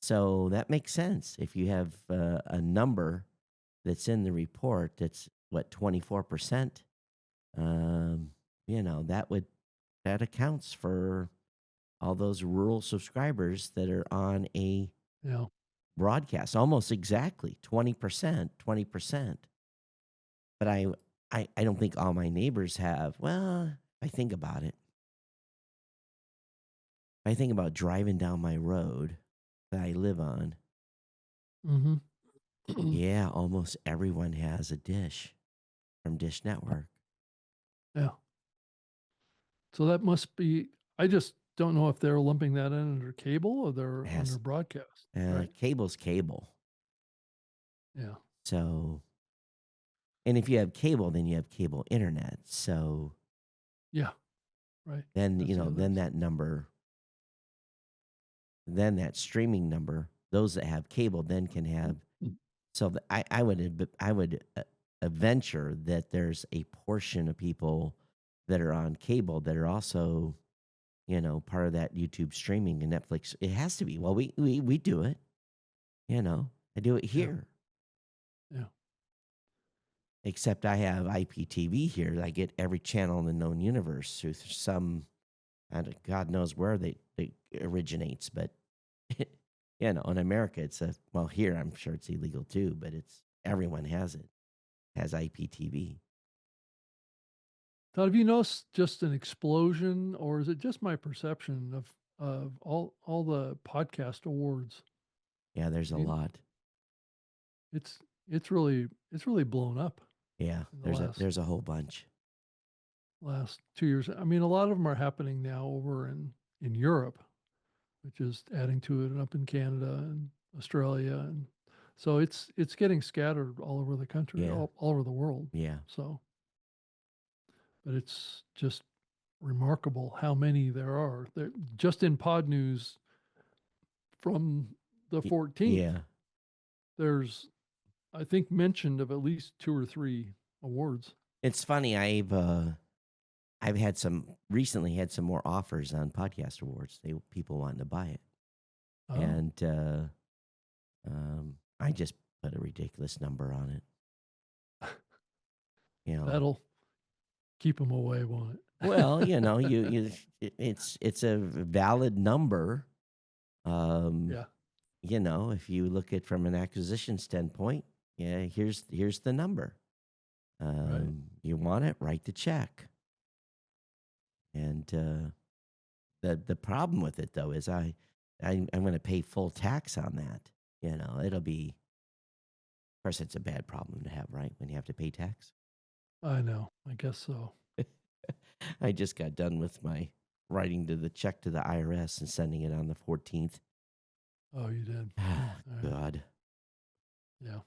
So that makes sense. If you have a number that's in the report that's what, 24%, that accounts for all those rural subscribers that are on a Yeah. broadcast, almost exactly 20%. But I don't think all my neighbors have. Well, I think about it. I think about driving down my road that I live on. Mm-hmm. Yeah, almost everyone has a dish from Dish Network. Yeah. So that must be, I just don't know if they're lumping that in under cable or they're Yes. under broadcast. Right? Cable's cable. Yeah. So, and if you have cable, then you have cable internet. So Yeah. Right. then, That's the then others. that number, then that streaming number, those that have cable then can have. So I would venture that there's a portion of people that are on cable that are also, part of that YouTube streaming and Netflix. It has to be. Well, we do it. I do it here. Yeah. Except I have IPTV here. I get every channel in the known universe through some, God knows where they originates, but in America it's here I'm sure it's illegal too, but everyone has IPTV. Todd, have you noticed just an explosion, or is it just my perception of all the podcast awards? Yeah, there's a lot. It's really blown up. Yeah, there's a whole bunch. Last 2 years. I mean, a lot of them are happening now over in Europe, which is adding to it, and up in Canada and Australia, and so it's getting scattered all over the country, Yeah. all over the world. Yeah. So, but it's just remarkable how many there are. They're just in Pod News from the 14th. Yeah. There's, I think, mentioned of at least 2 or 3 awards. It's funny. I've recently had some more offers on podcast awards. People wanting to buy it, and I just put a ridiculous number on it. That'll keep them away, won't it? Well, it's a valid number. Yeah. If you look at from an acquisition standpoint, yeah, here's the number. Right. You want it, write the check. And the problem with it though is I'm going to pay full tax on that. It'll be, of course, it's a bad problem to have, right? When you have to pay tax. I know. I guess so. I just got done with my writing the check to the IRS and sending it on the 14th. Oh, you did. God. Yeah.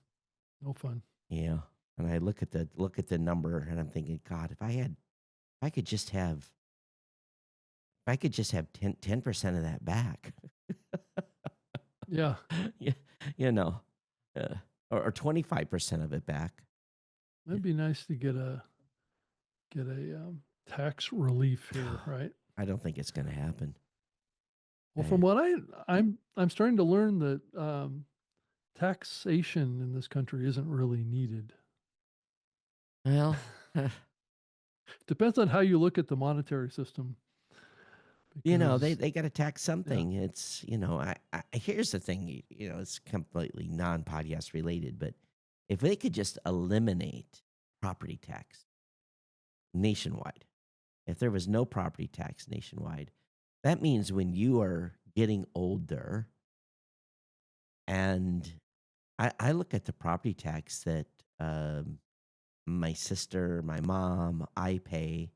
No fun. Yeah. And I look at the number and I'm thinking, God, if I could just have 10% of that back. Yeah. Yeah. Or 25% of it back. It'd be nice to get a tax relief here, right? I don't think it's going to happen. Well, from what I'm starting to learn that taxation in this country isn't really needed. Well, depends on how you look at the monetary system. They got to tax something. Yeah. It's I here's the thing. It's completely non-podcast related, but if they could just eliminate property tax nationwide, if there was no property tax nationwide, that means when you are getting older, and I look at the property tax that my sister, my mom, I pay,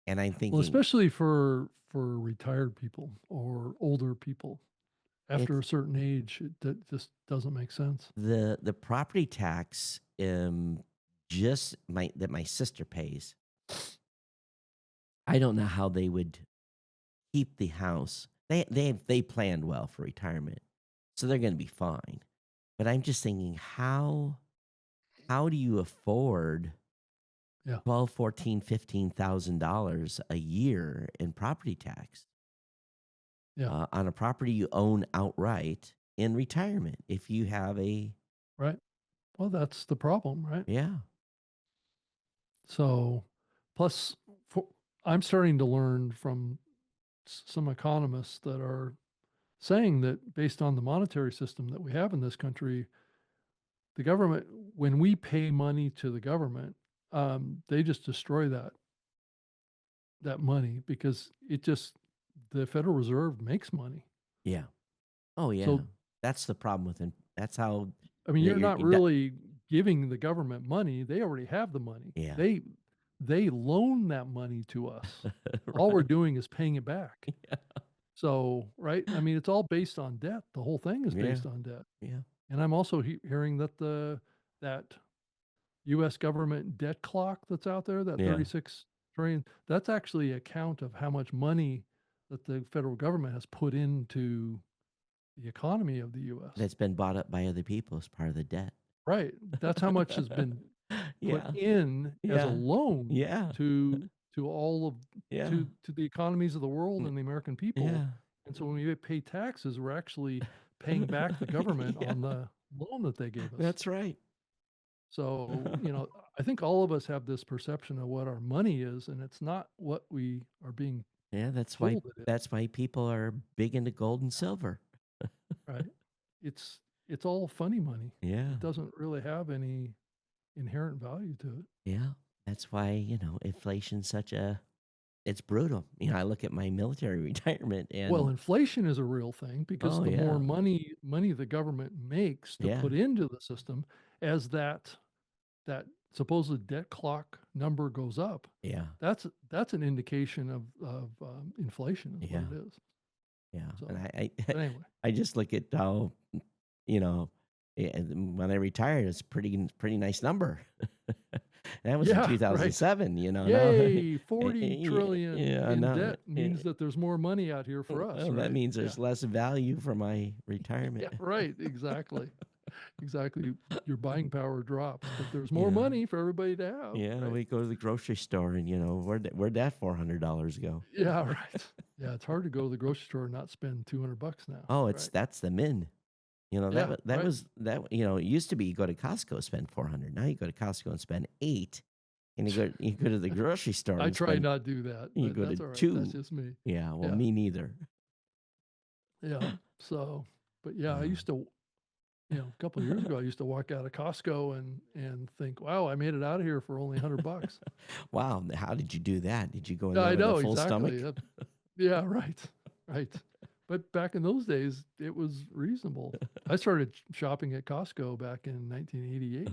and I'm thinking, well, especially for retired people or older people, after a certain age, that just doesn't make sense. The property tax just that my sister pays. I don't know how they would keep the house. They planned well for retirement, so they're going to be fine. But I'm just thinking, how do you afford Yeah. $12, $14, $15,000 a year in property tax Yeah. on a property you own outright in retirement? If you have Right. Well, that's the problem, right? yeah, So, plus, for, I'm starting to learn from some economists that are saying that based on the monetary system that we have in this country, the government, when we pay money to the government, they just destroy that money because the Federal Reserve makes money. yeah, oh yeah, So, that's the problem with it. That's how I mean, you're not you're that, really giving the government money. They already have the money. yeah, They loan that money to us. All we're right, doing is paying it back. yeah, So, right? I mean, it's all based on debt. The whole thing is yeah, based on debt. yeah, And I'm also hearing that that U.S. government debt clock that's out there, that yeah. 36 trillion, that's actually a count of how much money that the federal government has put into the economy of the U.S. That's been bought up by other people as part of the debt. Right. That's how much has been Yeah, put in as a yeah, loan yeah, to all of yeah, to the economies of the world and the American people. yeah. And so when we pay taxes, we're actually paying back the government Yeah, on the loan that they gave us. that's right. So, I think all of us have this perception of what our money is, and it's not what we are being Yeah, told it is, that's why people are big into gold and silver. right? It's it's all funny money. Yeah, It doesn't really have any inherent value to it. yeah. That's why, inflation's it's brutal. I look at my military retirement Well, and inflation is a real thing because oh the yeah, more money the government makes to yeah, put into the system, as that supposed debt clock number goes up, yeah, that's an indication of inflation is what yeah, it is. yeah. And So, I but anyway, I just look at how, you know, when I retired, it's pretty nice number. That was in yeah, right. 2007, now. Yay, 40 trillion Yeah, in no. debt means that there's more money out here for us, Well, that right? means Yeah. there's less value for my retirement. Yeah, right. Exactly. Exactly. Your buying power drops, but there's more Yeah. money for everybody to have, Yeah, right? we go to the grocery store and where'd that $400 go? Yeah, right. Yeah, it's hard to go to the grocery store and not spend $200 now, Oh, right? that's the min. Yeah, That right. was that it used to be you go to Costco, spend 400. Now you go to Costco and spend 8, and you go to the grocery store I and try spend not do that, you but go to that's all right. That's 2. just me. Yeah, well, Yeah, me neither. yeah. So, but yeah, I Uh, used to, a couple of years ago, I used to walk out of Costco and think, wow, I made it out of here for only $100. wow, how did you do that? Did you go in Yeah, there I with a know full exactly. stomach? Yeah, right, right. But back in those days, it was reasonable. I started shopping at Costco back in 1988, Uh,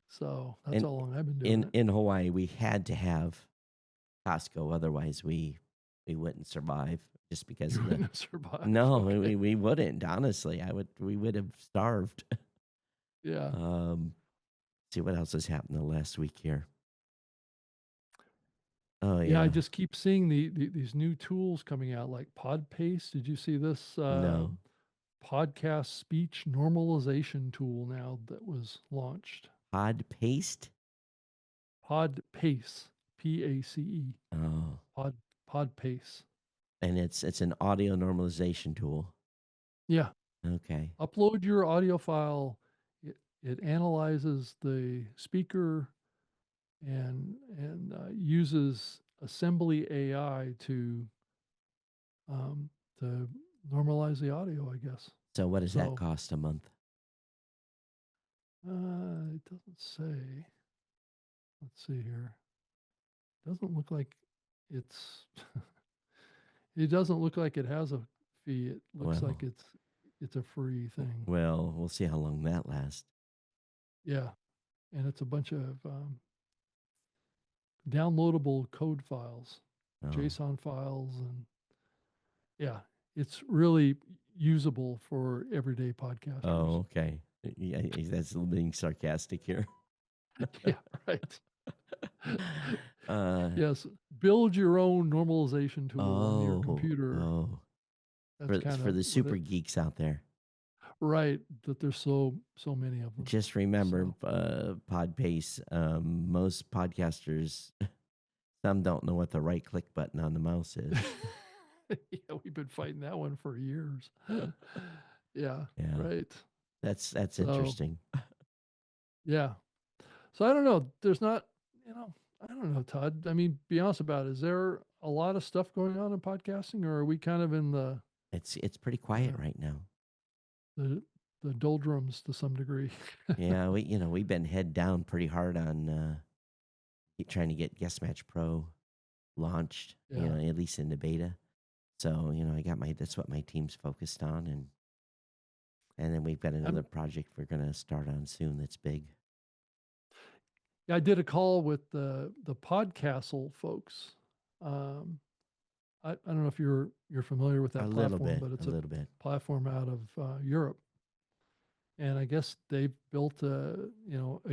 so that's and how long I've been doing it. in Hawaii, we had to have Costco, otherwise we wouldn't survive just because You of the wouldn't have survived. no, Okay. we wouldn't. Honestly, we would have starved. Yeah. Um, see what else has happened the last week here. Oh Yeah, I yeah, just keep seeing these new tools coming out like PodPace. Did you see this no podcast speech normalization tool now that was launched? pod paste. PodPace, PACE, Oh, Pod PodPace. and it's an audio normalization tool. Yeah, Okay. upload your audio file. It analyzes the speaker and uses assembly AI to normalize the audio, I guess. So what does that So cost a month? it doesn't say. Let's see here. Doesn't look like it's. It doesn't look like it has a fee. It looks like Well, it's a free thing. well, we'll see how long that lasts. Yeah, and it's a bunch of downloadable code files, Oh, JSON files, and yeah, it's really usable for everyday podcasters. oh, okay. Yeah, that's being sarcastic here. Yeah, right. uh, Yes, build your own normalization tool on your oh, computer. oh, That's kind for of the what super it. geeks out there. Right, that there's so many of them. Just remember, So Podpace. Most podcasters, some don't know what the right click button on the mouse is. yeah, we've been fighting that one for years. Yeah, Yeah, right. that's So interesting. yeah. So I don't know. There's not, I don't know, Todd. I mean, be honest about it. Is there a lot of stuff going on in podcasting, or are we kind of in It's pretty quiet uh, right now. the the doldrums to some degree? Yeah, we've been head down pretty hard on trying to get Guest Match Pro launched. Yeah. At least in the beta. So I got that's what my team's focused on, and then we've got I'm, another project we're gonna start on soon that's big. yeah, I did a call with the Podcastle folks. Um, I don't know if you're familiar with A that little platform, bit, but a it's a little bit. platform out of Europe, and I guess they've built a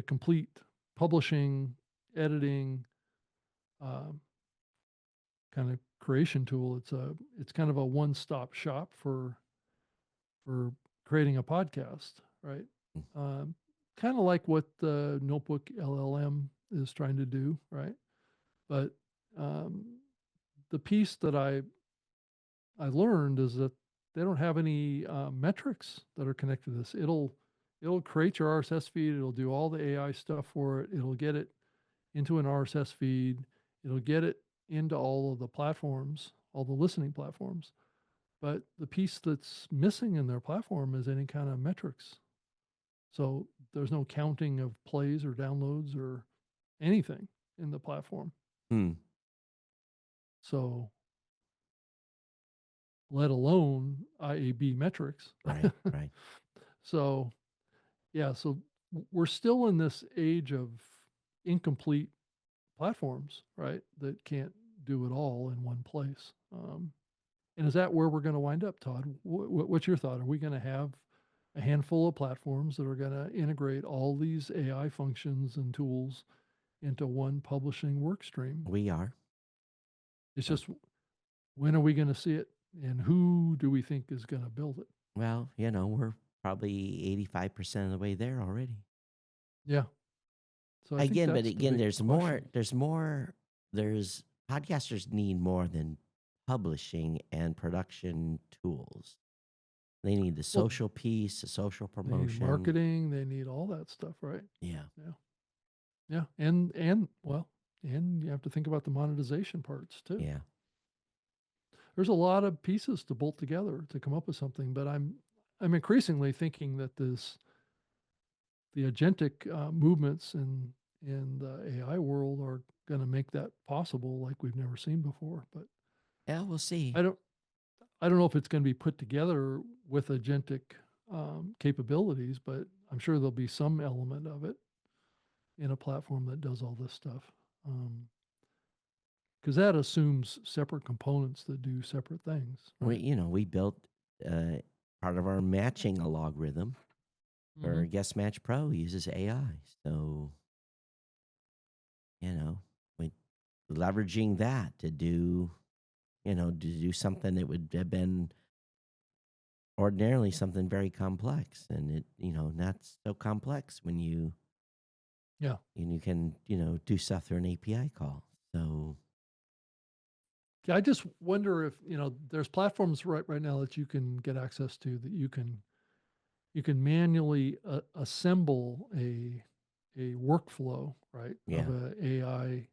complete publishing, editing, um, kind of creation tool. It's kind of a one-stop shop for creating a podcast, right? Mm. Kind of like what the Notebook LLM is trying to do, right? But um, the piece that I learned is that they don't have any metrics that are connected to this. It'll create your RSS feed. It'll do all the AI stuff for it. It'll get it into an RSS feed. It'll get it into all of the platforms, all the listening platforms. But the piece that's missing in their platform is any kind of metrics. So there's no counting of plays or downloads or anything in the platform. Hmm. So let alone IAB metrics. Right, right. So yeah, so we're still in this age of incomplete platforms, right? That can't do it all in one place. And is that where we're going to wind up, Todd? What's your thought? Are we going to have a handful of platforms that are going to integrate all these AI functions and tools into one publishing work stream? We are. It's just, when are we going to see it, and who do we think is going to build it? Well, we're probably 85% of the way there already. Yeah. So I think Again, but that's the again, big there's more. question. There's more. There's podcasters need more than publishing and production tools. They need the Well, social piece, the social they need promotion. marketing, they need all that stuff, right? Yeah. Yeah. Yeah. And well, and you have to think about the monetization parts too. Yeah. There's a lot of pieces to bolt together to come up with something, but I'm increasingly thinking that the agentic movements in the AI world are going to make that possible like we've never seen before. But Yeah, we'll see. I don't know if it's going to be put together with agentic capabilities, but I'm sure there'll be some element of it in a platform that does all this stuff. Because that assumes separate components that do separate things. Right? We built part of our matching algorithm for Guest Match Pro uses AI. So, we leveraging that to do, to do something that would have been ordinarily something very complex, and it, not so complex when you Yeah. and you can, do stuff through an API call. So Yeah, I just wonder if there's platforms right now that you can get access to that you can manually assemble a workflow, right, yeah, of a AI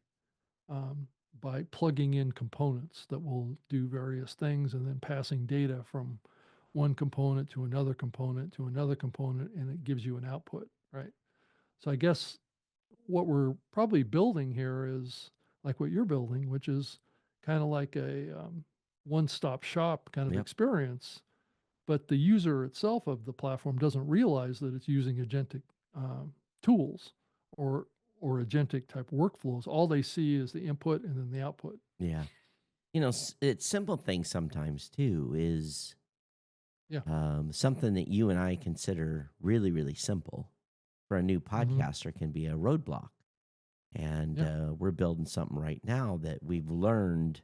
by plugging in components that will do various things and then passing data from one component to another component to another component, and it gives you an output, right? So I guess what we're probably building here is like what you're building, which is kind of like a one-stop shop kind of Yep. experience, but the user itself of the platform doesn't realize that it's using agentic tools or agentic type workflows. All they see is the input and then the output. yeah. It's simple things sometimes too is Yeah. something that you and I consider really, really simple for a new Mm-hmm. podcaster can be a roadblock. And Yeah. we're building something right now that we've learned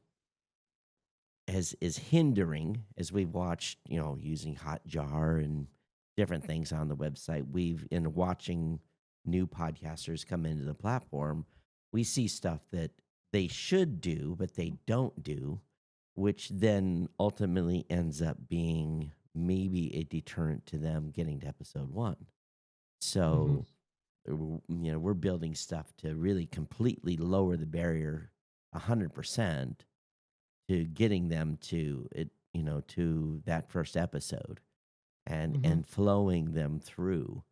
is hindering as we've watched, using Hotjar and different things on the website. In watching new podcasters come into the platform, we see stuff that they should do, but they don't do, which then ultimately ends up being maybe a deterrent to them getting to episode 1. Mm-hmm. So, we're building stuff to really completely lower the barrier 100% to getting them to it, to that first episode and Mm-hmm. and flowing them through.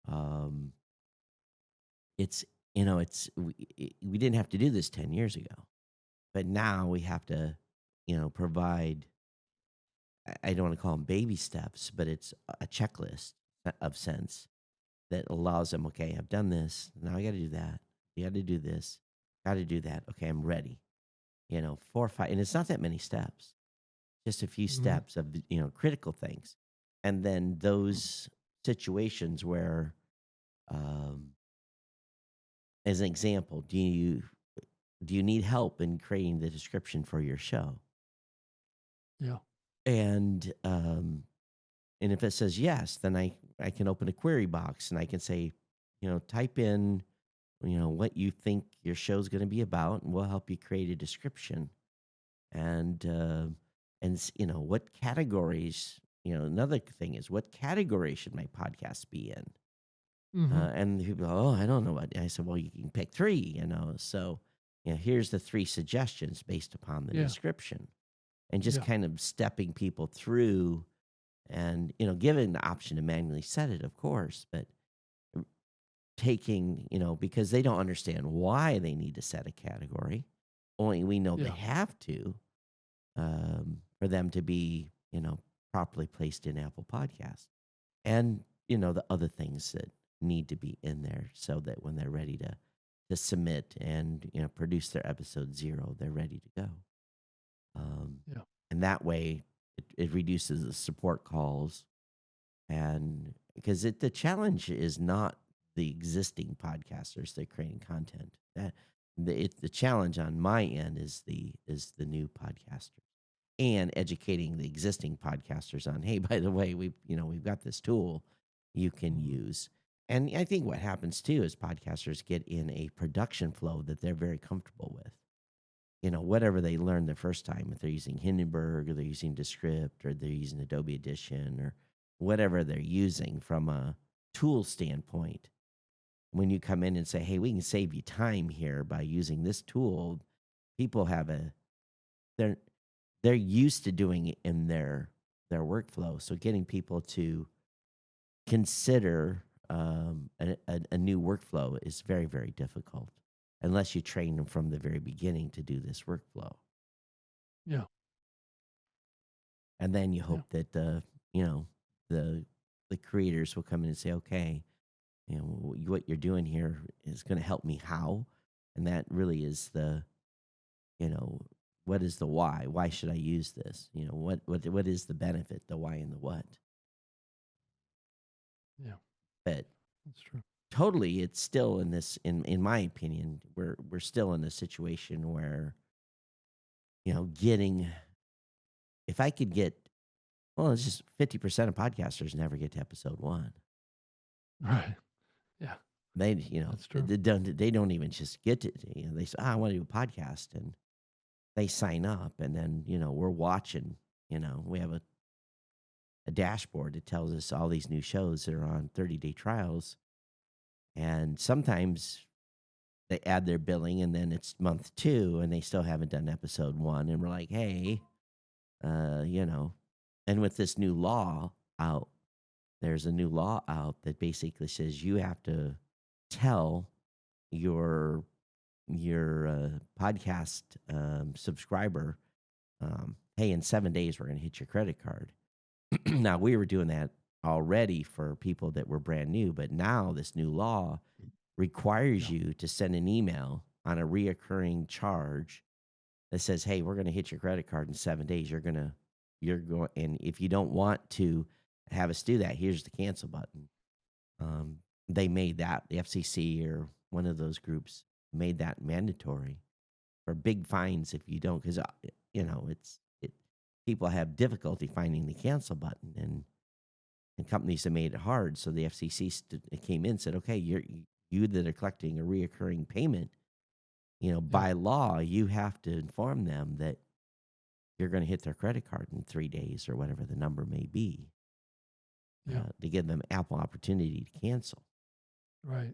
Um, it's we didn't have to do this 10 years ago, but now we have to, provide. I don't want to call them baby steps, but it's a checklist of sense that allows them. Okay, I've done this. Now I got to do that. You got to do this. Got to do that. Okay, I'm ready. 4 or 5, and it's not that many steps. Just a few Mm-hmm. steps of critical things, and then those situations where, um, as an example, do you need help in creating the description for your show? Yeah. And if it says yes, then I can open a query box and I can say, type in, what you think your show's going to be about, and we'll help you create a description. And what categories. Another thing is, what category should my podcast be in? Mm-hmm. And people go, oh, I don't know what. I said, well, you can pick 3. So here's the 3 suggestions based upon the Yeah. description, and just Yeah. kind of stepping people through, and giving the option to manually set it, of course, but taking, because they don't understand why they need to set a category. Only we know they Yeah. have to, for them to be, properly placed in Apple Podcasts. And, the other things that need to be in there so that when they're ready to submit and, produce their episode 0, they're ready to go. Yeah. And that way it reduces the support calls. And because the challenge is not the existing podcasters that are creating content. The challenge on my end is the new podcasters, and educating the existing podcasters on, hey, by the way, we've got this tool you can use. And I think what happens too is podcasters get in a production flow that they're very comfortable with. Whatever they learned the first time, if they're using Hindenburg or they're using Descript or they're using Adobe Edition or whatever they're using from a tool standpoint, when you come in and say, hey, we can save you time here by using this tool, people they're used to doing it in their workflow. So getting people to consider a new workflow is very, very difficult unless you train them from the very beginning to do this workflow. Yeah. And then you hope that the creators will come in and say, okay, what you're doing here is going to help me how? And that really is the, what is the why? Why should I use this? What is the benefit, the why and the what? Yeah. But That's true. totally, it's still in this, in my opinion, we're still in a situation where, if I could get, well, it's just 50% of podcasters never get to episode 1. Right. Yeah. They, That's true. they don't even just get to, they say, I want to do a podcast, and they sign up, and then, we're watching, we have a dashboard that tells us all these new shows that are on 30-day trials. And sometimes they add their billing and then it's month 2 and they still haven't done episode 1. And we're like, hey, and with this new law out, there's a new law out that basically says you have to tell your podcast subscriber, hey, in 7 days we're going to hit your credit card. Now, we were doing that already for people that were brand new, but now this new law requires you to send an email on a reoccurring charge that says, hey, we're going to hit your credit card in 7 days. You're going, and if you don't want to have us do that, here's the cancel button. they made that, the FCC or one of those groups made that mandatory for big fines if you don't, because people have difficulty finding the cancel button, and companies have made it hard. So the FCC came in and said, okay, you that are collecting a reoccurring payment, by law, you have to inform them that you're going to hit their credit card in 3 days or whatever the number may be, to give them ample opportunity to cancel. Right.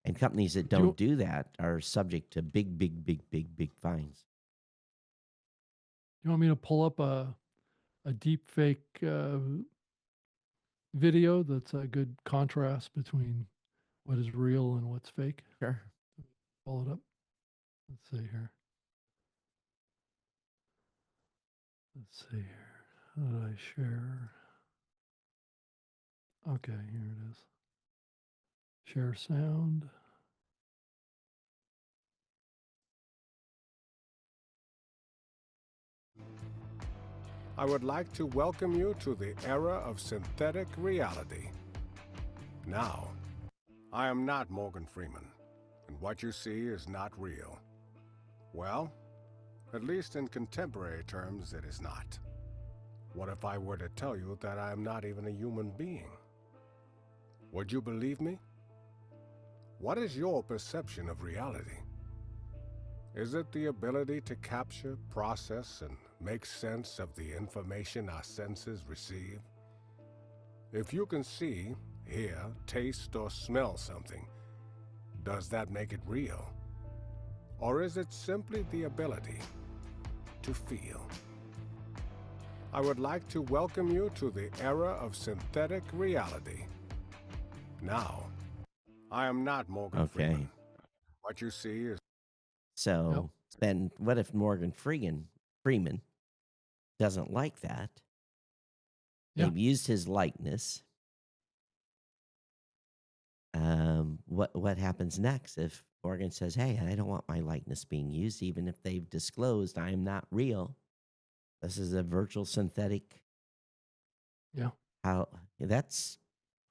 And companies that don't do that are subject to big, big, big, big, big fines. You want me to pull up a deep fake video that's a good contrast between what is real and what's fake? Sure. Pull it up. Let's see here. How did I share? Okay, here it is. Share sound. I would like to welcome you to the era of synthetic reality. Now, I am not Morgan Freeman, and what you see is not real. Well, at least in contemporary terms, it is not. What if I were to tell you that I am not even a human being? Would you believe me? What is your perception of reality? Is it the ability to capture, process, and make sense of the information our senses receive? If you can see, hear, taste, or smell something, does that make it real? Or is it simply the ability to feel? I would like to welcome you to the era of synthetic reality. Now, I am not Morgan Freeman. What you see is... So then what if Morgan Freeman doesn't like that? They've used his likeness. What happens next if Morgan says, hey, I don't want my likeness being used, even if they've disclosed I am not real? This is a virtual synthetic. Yeah. That's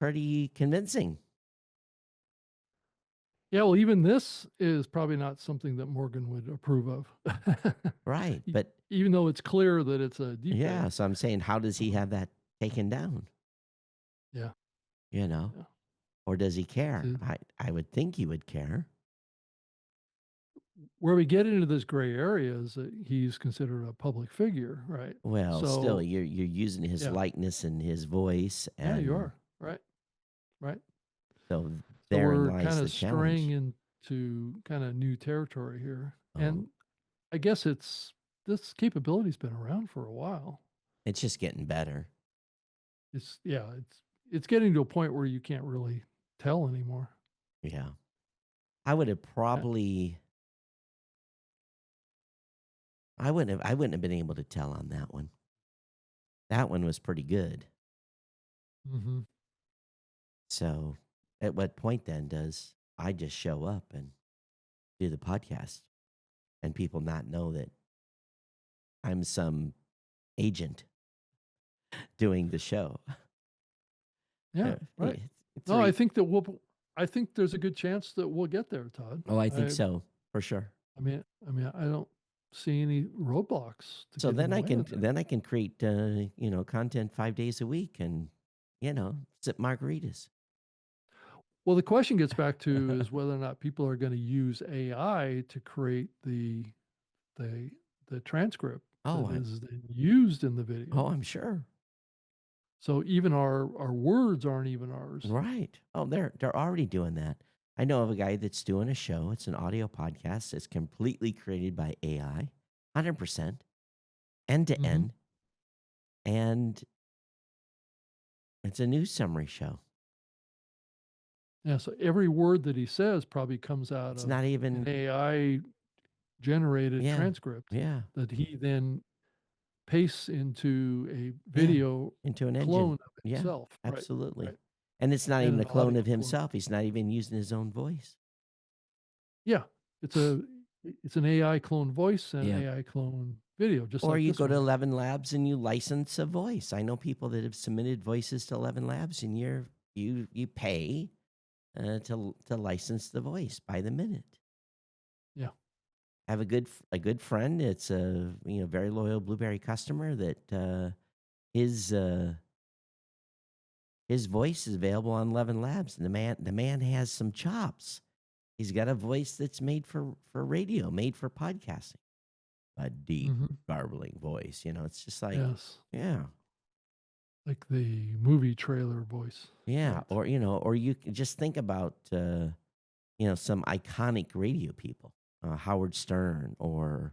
pretty convincing. Yeah, well, even this is probably not something that Morgan would approve of. Right, but even though it's clear that it's a deep fake. So I'm saying, how does he have that taken down? Yeah. Or does he care? I would think he would care. Where we get into this gray area is that he's considered a public figure, right? Well, still, you're using his likeness and his voice. And yeah, you are. Right. So we're lies kind the of challenge. straying into kind of new territory here. And I guess this capability's been around for a while. It's just getting better. It's getting to a point where you can't really tell anymore. Yeah. I would have probably... I wouldn't have been able to tell on that one. That one was pretty good. Mm-hmm. So at what point then does I just show up and do the podcast and people not know that I'm some agent doing the show? Yeah, right. No, I think there's a good chance that we'll get there, Todd. Oh, I think so, for sure. I mean, I don't see any roadblocks. So then I can create content 5 days a week and sip margaritas. Well, the question gets back to is whether or not people are going to use AI to create the transcript that is then used in the video. Oh, I'm sure. So even our words aren't even ours. Right. Oh, they're already doing that. I know of a guy that's doing a show. It's an audio podcast. It's completely created by AI, 100%, end to end. And it's a news summary show. Yeah, so every word that he says probably comes out of not even an AI generated transcript that he then pastes into a video into an clone engine. of himself. Absolutely. Right. And it's not even a clone of himself. He's not even using his own voice. Yeah. It's an AI clone voice and AI clone video. Or you go to 11 Labs and you license a voice. I know people that have submitted voices to 11 Labs, and you're you pay to license the voice by the minute. Yeah. I have a good friend. It's a very loyal Blueberry customer that his voice is available on 11 Labs, and the man has some chops. He's got a voice that's made for radio, made for podcasting. A deep, garbling voice. It's just like, Yes. yeah. Like the movie trailer voice. Yeah. Right. Or you can just think about, some iconic radio people, Howard Stern or,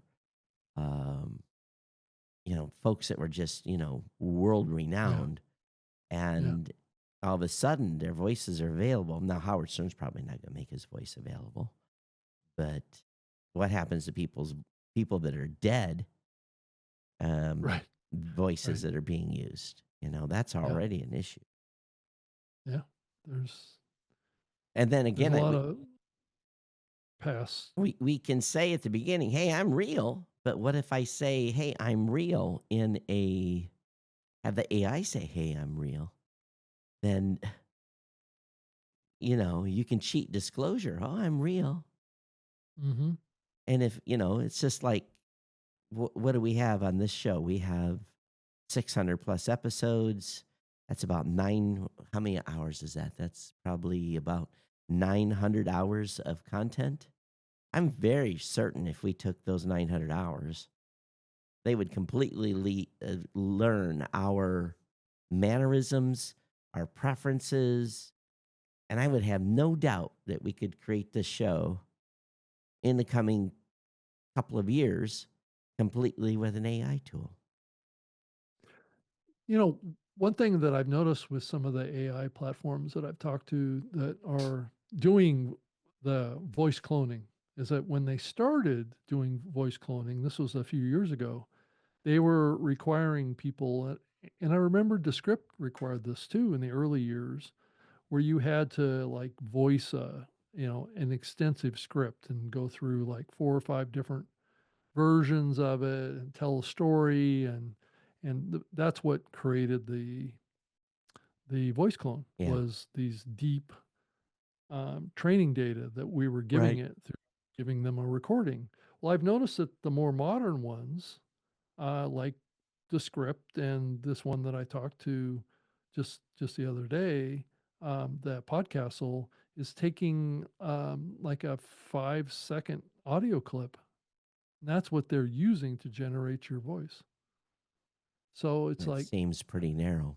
folks that were just, world renowned. And all of a sudden their voices are available. Now, Howard Stern's probably not going to make his voice available, but what happens to people that are dead, Right. voices that are being used, that's already an issue. Yeah. And then again, there's a lot of past. we can say at the beginning, hey, I'm real. But what if I say, hey, I'm real have the AI say, hey, I'm real? Then, you can cheat disclosure. Oh, I'm real. Mm-hmm. And if, it's just like, what do we have on this show? We have 600 plus episodes. That's about how many hours is that? That's probably about 900 hours of content. I'm very certain if we took those 900 hours, they would completely learn our mannerisms, our preferences, and I would have no doubt that we could create this show in the coming couple of years completely with an AI tool. One thing that I've noticed with some of the AI platforms that I've talked to that are doing the voice cloning is that when they started doing voice cloning, this was a few years ago, they were requiring people, and I remember Descript required this too in the early years, where you had to like voice an extensive script and go through like 4 or 5 different versions of it and tell a story, and that's what created the voice clone. Yeah. Was these deep training data that we were giving it through giving them a recording. Well, I've noticed that the more modern ones, like Descript and this one that I talked to just the other day, that Podcastle is taking like a 5-second audio clip. And that's what they're using to generate your voice. So it's That seems pretty narrow.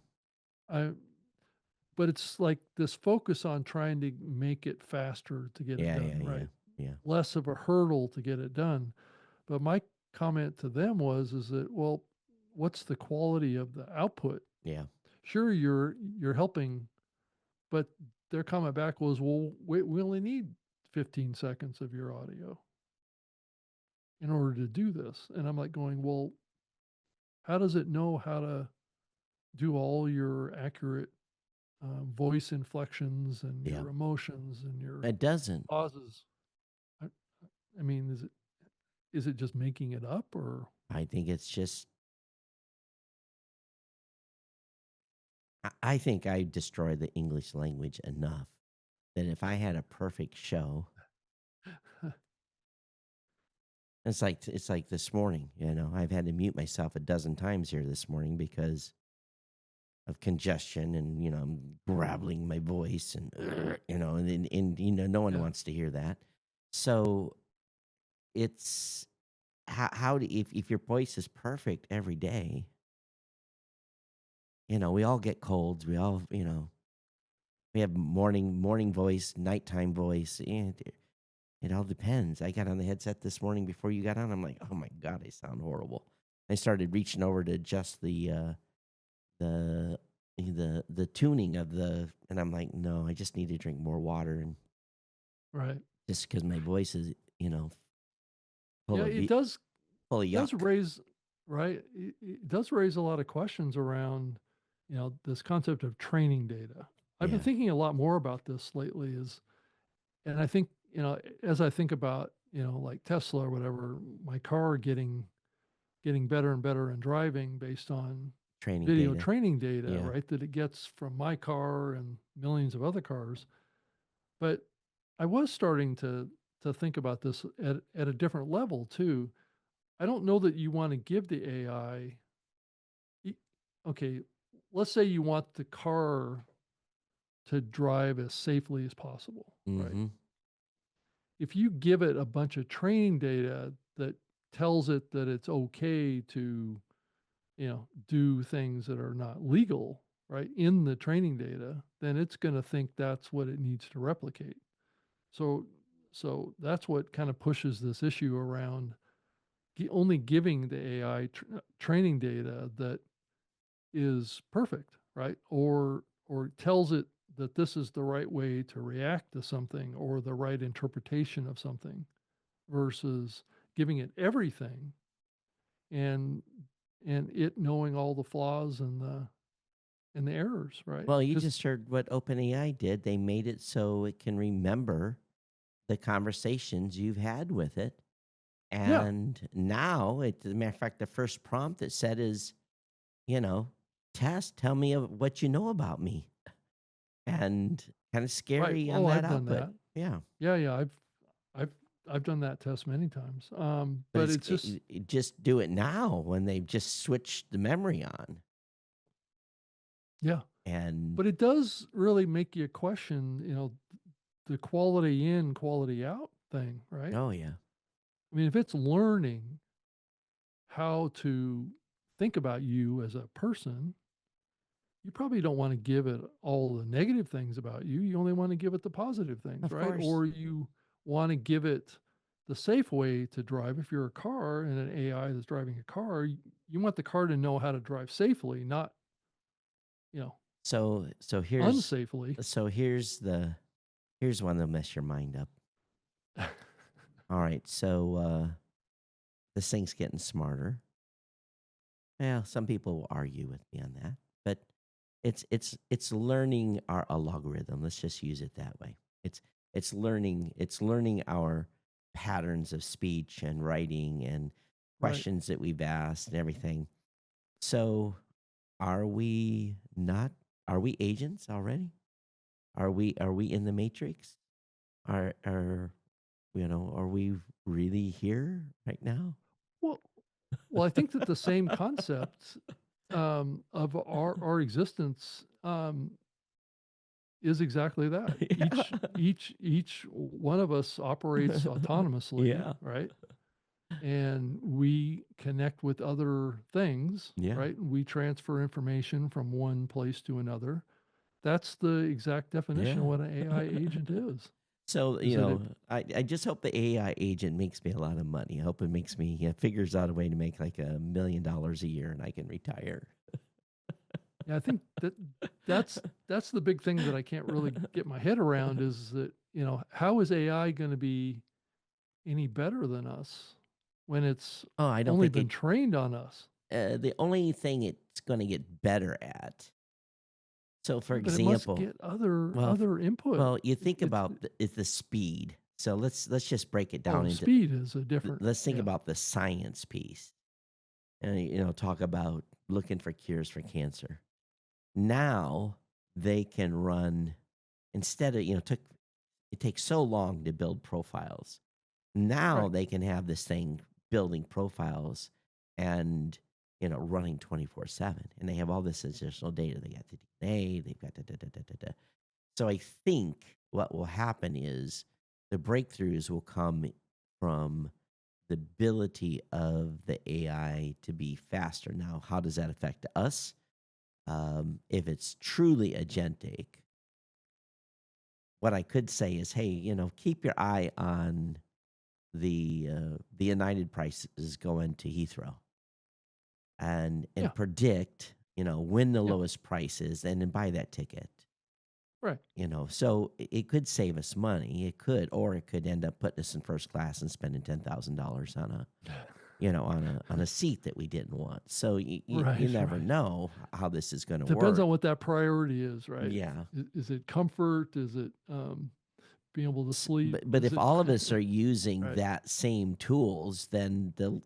But it's like this focus on trying to make it faster to get it done, right? Yeah. Less of a hurdle to get it done. But my comment to them is that, well, what's the quality of the output? Yeah. Sure, you're helping, but their comment back was, well, we only need 15 seconds of your audio in order to do this. And I'm like going, well, how does it know how to do all your accurate voice inflections and your emotions and your it doesn't pauses? I mean, is it just making it up, or? I think it's just, I think I destroyed the English language enough that if I had a perfect show, it's like this morning, I've had to mute myself a dozen times here this morning because of congestion and, I'm graveling my voice and, no one wants to hear that. So it's if your voice is perfect every day, we all get colds. We all, we have morning voice, nighttime voice. And it all depends. I got on the headset this morning before you got on. I'm like, oh my God, I sound horrible. I started reaching over to adjust the tuning of and I'm like, no, I just need to drink more water. And right. Just because my voice is, it does yuck. raise, right. It does raise a lot of questions around, this concept of training data. I've been thinking a lot more about this lately and I think, as I think about, like Tesla or whatever, my car getting better and better in driving based on training data, right? That it gets from my car and millions of other cars. But I was starting to think about this at a different level too. I don't know that you want to give the AI. Okay, let's say you want the car to drive as safely as possible, right? Mm-hmm. If you give it a bunch of training data that tells it that it's okay to, do things that are not legal, right, in the training data, then it's going to think that's what it needs to replicate. So, so that's what kind of pushes this issue around only giving the AI training data that is perfect, right? Or tells it that this is the right way to react to something or the right interpretation of something versus giving it everything and it knowing all the flaws and the errors, right? Well, you just heard what OpenAI did. They made it so it can remember the conversations you've had with it. And now, as a matter of fact, the first prompt it said is, tell me what you know about me. And kind of scary Right. on that I've done output. that. Yeah. Yeah. I've done that test many times. But But it's just just do it now when they've just switched the memory on. yeah. And But it does really make you question, the quality in, quality out thing, right? oh yeah. I mean, if it's learning how to think about you as a person, you probably don't want to give it all the negative things about you. You only want to give it the positive things, Of right? course. Or you want to give it the safe way to drive. If you're a car and an AI that's driving a car, you want the car to know how to drive safely, not, So here's unsafely. here's one that'll mess your mind up. All right, so this thing's getting smarter. Well, some people will argue with me on that, but it's learning a logarithm. Let's just use it that way. It's learning our patterns of speech and writing and Right. questions that we've asked and everything. So are we agents already? Are we in the matrix? Are we really here right now? Well, I think that the same concept of our existence is exactly that. Yeah. Each one of us operates autonomously, Yeah. right? And we connect with other things, Yeah. right? We transfer information from one place to another. That's the exact definition of Yeah. what an AI agent is. So, Is that I just hope the AI agent makes me a lot of money. I hope it makes me figures out a way to make like $1 million a year and I can retire. Yeah, I think that's the big thing that I can't really get my head around is that, how is AI going to be any better than us when it's Oh, I don't only think been trained on us? the only thing it's going to get better at. So, for But it must example, get other well, input. well, you think It's- about is the speed. So let's just break it down the into. speed is a different. Let's think yeah. about the science piece, and talk about looking for cures for cancer. Now they can run instead of it takes so long to build profiles. Now Right. they can have this thing building profiles and running 24/7, and they have all this additional data. They got the DNA, they've got da. So I think what will happen is the breakthroughs will come from the ability of the AI to be faster. Now, how does that affect us? If it's truly agentic, what I could say is, hey, keep your eye on the United prices going to Heathrow, and Yeah. predict, when the Yeah. lowest price is, and then buy that ticket. Right. So it could save us money. It could, or it could end up putting us in first class and spending $10,000 on a seat that we didn't want. So you Right, never right. know how this is going to work. Depends on what that priority is, right? Yeah. Is it comfort? Is it being able to sleep? But Is if it- all of us are using Right. that same tools, then the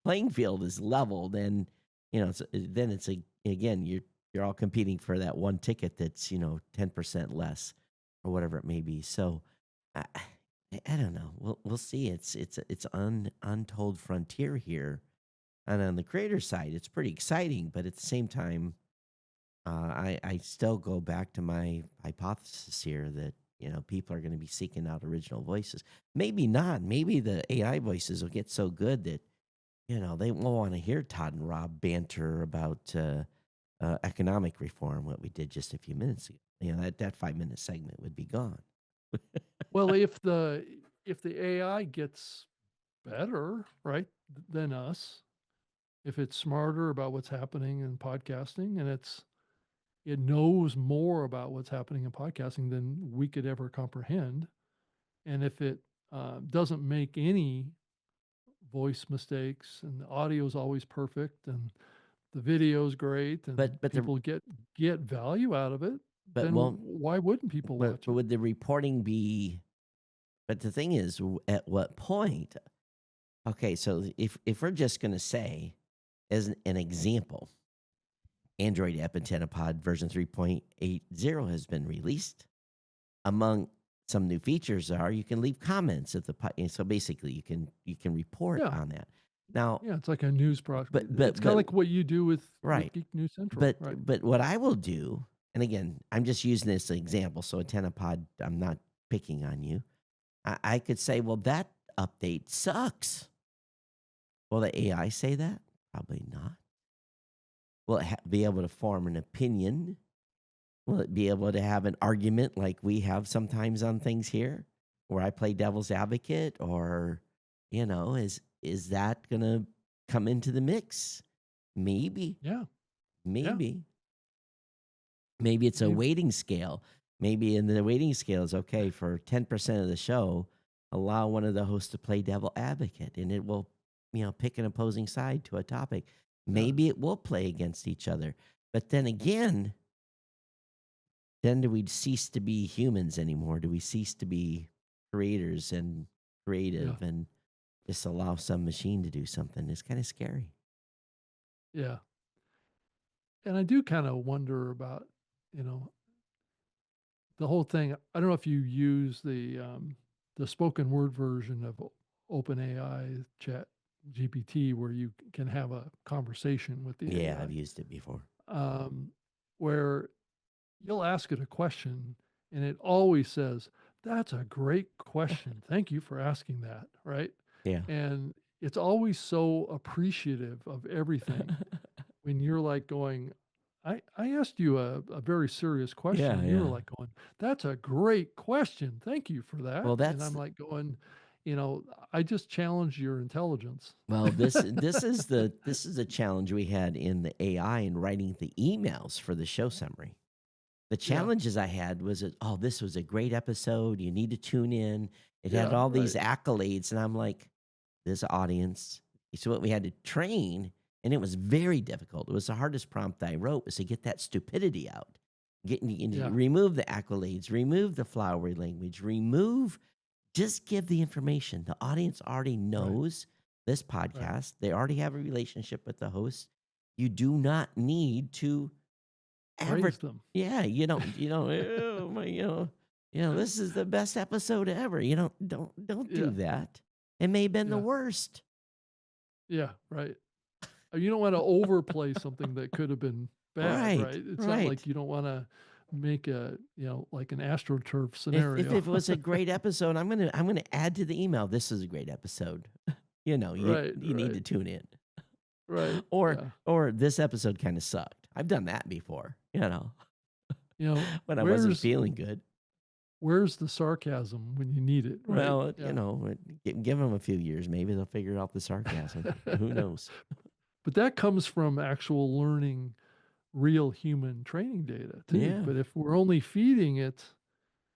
playing field is leveled, and then it's again you're all competing for that one ticket that's 10% less or whatever it may be. So I, I don't know. We'll see. It's untold frontier here, and on the creator side, it's pretty exciting. But at the same time, I still go back to my hypothesis here that people are going to be seeking out original voices. Maybe not. Maybe the AI voices will get so good that they won't want to hear Todd and Rob banter about economic reform, what we did just a few minutes ago. That 5-minute segment would be gone. Well, if the AI gets better, right, than us, if it's smarter about what's happening in podcasting, and it knows more about what's happening in podcasting than we could ever comprehend, and if it doesn't make any voice mistakes, and the audio is always perfect, and the video is great, and But people get value out of it, then won't why wouldn't people but, watch but it? would the reporting be? But the thing is, at what point? Okay, so if we're just going to say, as an example, Android App Antenna Pod version 3.80 has been released. Among some new features are you can leave comments at the so basically you can report Yeah. on that. Now, Yeah, it's like a news product. but It's kind of like what you do with right. Geek News Central. But right. but what I will do, and again, I'm just using this as an example. So Antenna Pod, I'm not picking on you. I could say, well, that update sucks. Will the AI say that? Probably not. Will it be able to form an opinion? Will it be able to have an argument like we have sometimes on things here, where I play devil's advocate, or is that gonna come into the mix? Maybe. Yeah. Maybe it's a Maybe. weighting scale. Maybe in the weighting scale is okay for 10% of the show. Allow one of the hosts to play devil advocate, and it will, pick an opposing side to a topic. Maybe it will play against each other. But then again, do we cease to be humans anymore? Do we cease to be creators and creative and just allow some machine to do something? It's kind of scary. Yeah. And I do kind of wonder about, the whole thing. I don't know if you use the spoken word version of OpenAI Chat GPT, where you can have a conversation with the Yeah, AI. I've used it before. Where you'll ask it a question and it always says, "That's a great question. Thank you for asking that." Right. Yeah. And it's always so appreciative of everything when you're like going, I asked you a very serious question. Yeah, and you were yeah. like going, "That's a great question. Thank you for that." Well, and that's I'm like going, I just challenged your intelligence. well, this is the challenge we had in the AI in writing the emails for the show summary. The challenges I had was this was a great episode. You need to tune in. It had Yeah, all these accolades, and I'm like, this audience. So what we had to train, and it was very difficult. It was the hardest prompt I wrote, was to get that stupidity out. Remove the accolades, remove the flowery language, just give the information. The audience already knows this podcast. They already have a relationship with the host. You do not need to praise them. Yeah, oh my, this is the best episode ever. Don't do that. It may have been the worst. Yeah, right. You don't want to overplay something that could have been bad, right? It's not like you don't want to make a, like an AstroTurf scenario. If it was a great episode, I'm gonna add to the email. This is a great episode. You need to tune in. Right. Or this episode kind of sucked. I've done that before. When I wasn't feeling good. Where's the sarcasm when you need it? Right? Well, give them a few years. Maybe they'll figure out the sarcasm. Who knows? But that comes from actual learning real human training data too. Yeah. But if we're only feeding it,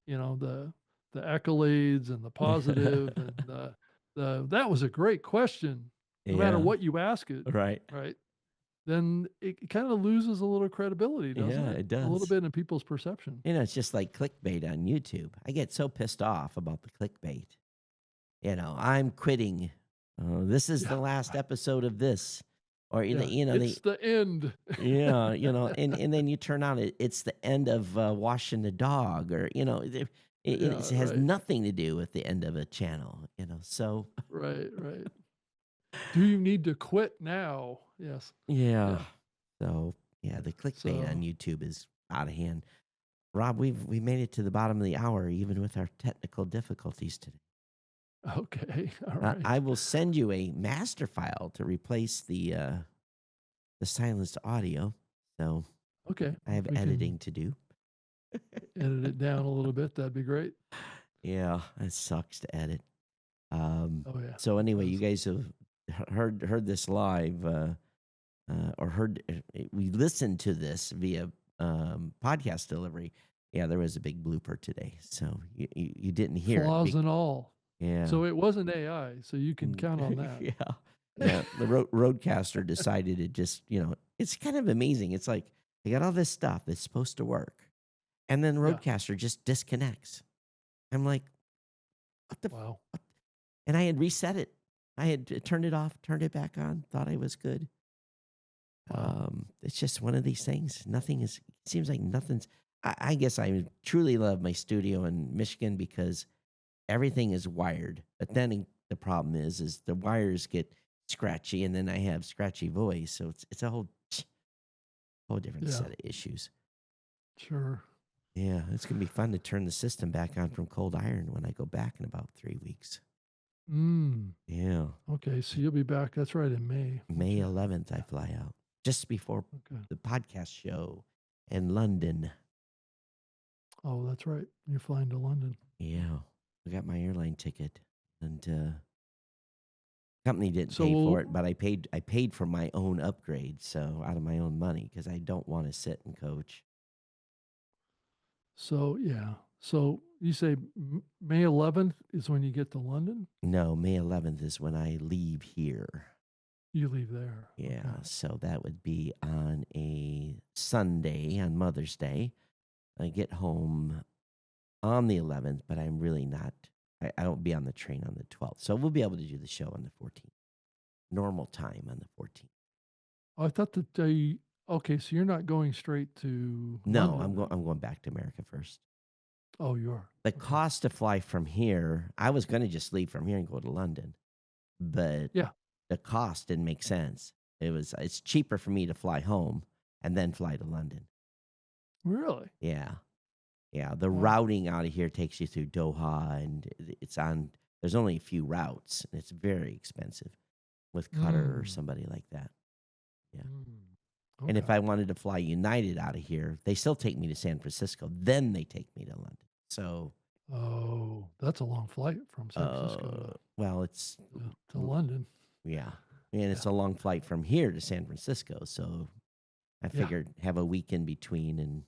the accolades and the positive and that was a great question, no matter what you ask it, right? Then it kind of loses a little credibility, doesn't it? Yeah, it does. A little bit in people's perception. It's just like clickbait on YouTube. I get so pissed off about the clickbait. I'm quitting. This is the last episode of this. or Yeah, they it's the end. yeah, and then you turn on it's the end of washing the dog, or Yeah, it has right, nothing to do with the end of a channel. So right. Do you need to quit now? Yes. yeah, Yeah. so yeah, the clickbait on So, YouTube is out of hand. Rob, we made it to the bottom of the hour, even with our technical difficulties today. okay. All right. I will send you a master file to replace the silenced audio. So Okay. I have If we editing can to do. edit it down a little bit, that'd be great. Yeah, it sucks to edit. Oh, yeah. So It anyway, you does. guys have heard this live, or heard we listened to this via podcast delivery. Yeah, there was a big blooper today, so you didn't hear it. Flaws and all. Yeah, So it wasn't AI, so you can count on that. yeah, yeah. The roadcaster decided to just it's kind of amazing. It's like they got all this stuff that's supposed to work, and then the Yeah. roadcaster just disconnects. I'm like, what the? Wow. What? And I had reset it. I had turned it off, turned it back on, thought I was good. Wow. It's just one of these things. Nothing is. It seems like nothing's. I guess I truly love my studio in Michigan because everything is wired. But then the problem is the wires get scratchy, and then I have scratchy voice, so it's a whole different Yeah. set of issues. Sure. Yeah, it's gonna be fun to turn the system back on from cold iron when I go back in about 3 weeks. Yeah, Okay. So you'll be back. That's right, in May. May 11th I fly out just before Okay. the podcast show in London. Oh, that's right. You're flying to London. Yeah, I got my airline ticket, and company didn't So pay for we'll, it, but I paid for my own upgrade, so out of my own money because I don't want to sit and coach. so yeah. So you say May 11th is when you get to London? No, May 11th is when I leave here. You leave there. Yeah, Okay. so that would be on a Sunday, on Mother's Day. I get home on the 11th, but I'm really not. I won't be on the train on the 12th, so we'll be able to do the show on the 14th. Normal time on the 14th. Oh, I thought that they. Okay, so you're not going straight to No, London. I'm going back to America first. Oh, you are. The Okay. cost to fly from here, I was going to just leave from here and go to London, but Yeah. the cost didn't make sense. It's cheaper for me to fly home and then fly to London. Really? Yeah. Yeah, the Wow. routing out of here takes you through Doha, and there's only a few routes, and it's very expensive with Qatar or somebody like that. Yeah. And if Okay. I wanted to fly United out of here, they still take me to San Francisco. Then they take me to London. So, Oh, that's a long flight from San Francisco well, it's, to London. yeah. And it's a long flight from here to San Francisco. So I Yeah. figured have a week in between, and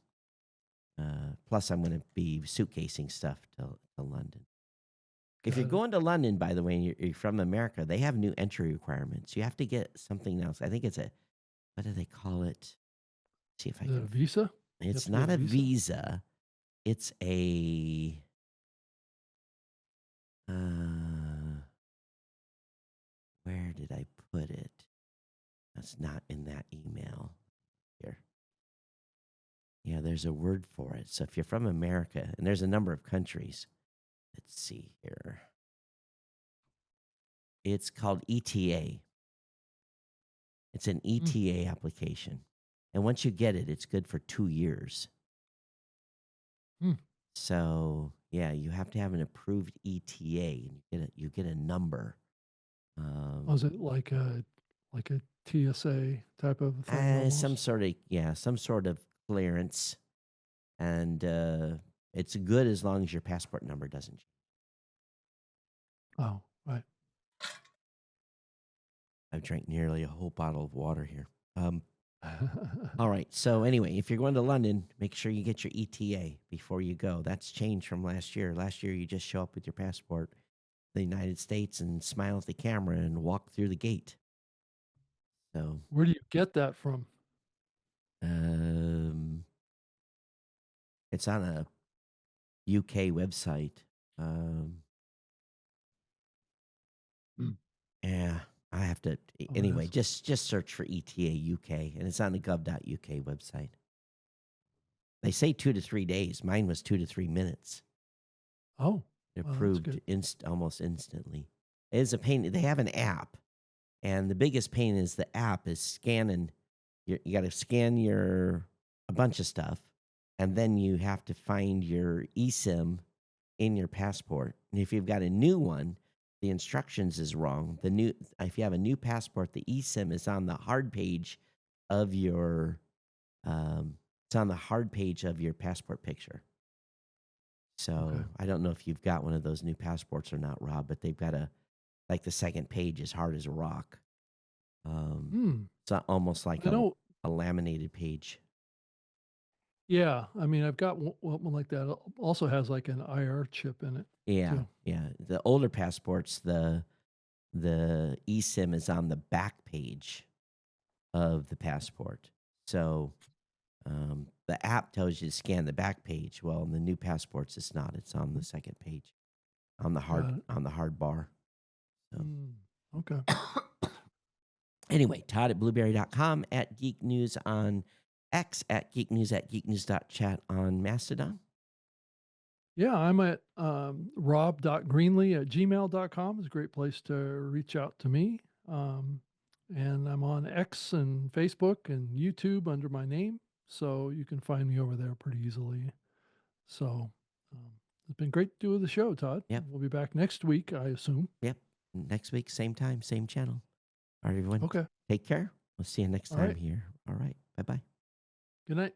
plus I'm going to be suitcasing stuff to London. If you're Got it. going to London, by the way, and you're from America, they have new entry requirements. You have to get something else. I think it's what do they call it? See if I Is it a can. visa? It's to get not a a visa? visa. It's a. Where did I put it? That's not in that email. Here. Yeah, there's a word for it. So if you're from America, and there's a number of countries, let's see here. It's called ETA. It's an ETA application. And once you get it, it's good for 2 years. Hmm. So, yeah, you have to have an approved ETA, and you get a number. Was it like a TSA type of thing? Some Almost? some sort of clearance, and it's good as long as your passport number doesn't change. Oh, right. I've drank nearly a whole bottle of water here. All right. So anyway, if you're going to London, make sure you get your ETA before you go. That's changed from last year. Last year, you just show up with your passport to the United States and smile at the camera and walk through the gate. So, Where do you get that from? it's on a UK website. Hmm. Yeah, I have have to Oh, it anyway. is? Just search for ETA UK, and it's on the gov.uk website. They say 2 to 3 days. Mine was 2 to 3 minutes. Oh, It well, that's approved good. almost instantly. It is a pain. They have an app, and the biggest pain is the app is scanning. You got to scan a bunch of stuff, and then you have to find your eSIM in your passport. And if you've got a new one, the instructions is wrong. If you have a new passport, the eSIM is on the hard page of your it's on the hard page of your passport picture. So Okay. I don't know if you've got one of those new passports or not, Rob, but they've got like the second page is hard as a rock. Hmm. It's almost like I know. a laminated page. Yeah. I mean, I've got one like that. Also has like an IR chip in it. Yeah, too. yeah. The older passports, the eSIM is on the back page of the passport. So the app tells you to scan the back page. Well, in the new passports, it's not. It's on the second page, on the Got it. hard bar. So Okay. anyway, Todd at blueberry.com, at Geek News on X, at Geek News, at geeknews.chat on Mastodon. Yeah, I'm at rob.greenlee@gmail.com. It's a great place to reach out to me. And I'm on X and Facebook and YouTube under my name. So you can find me over there pretty easily. So it's been great to do the show, Todd. Yep. We'll be back next week, I assume. Yep. Next week, same time, same channel. All right, everyone. Okay. Take care. We'll see you next All time right. here. All right. Bye-bye. Good night.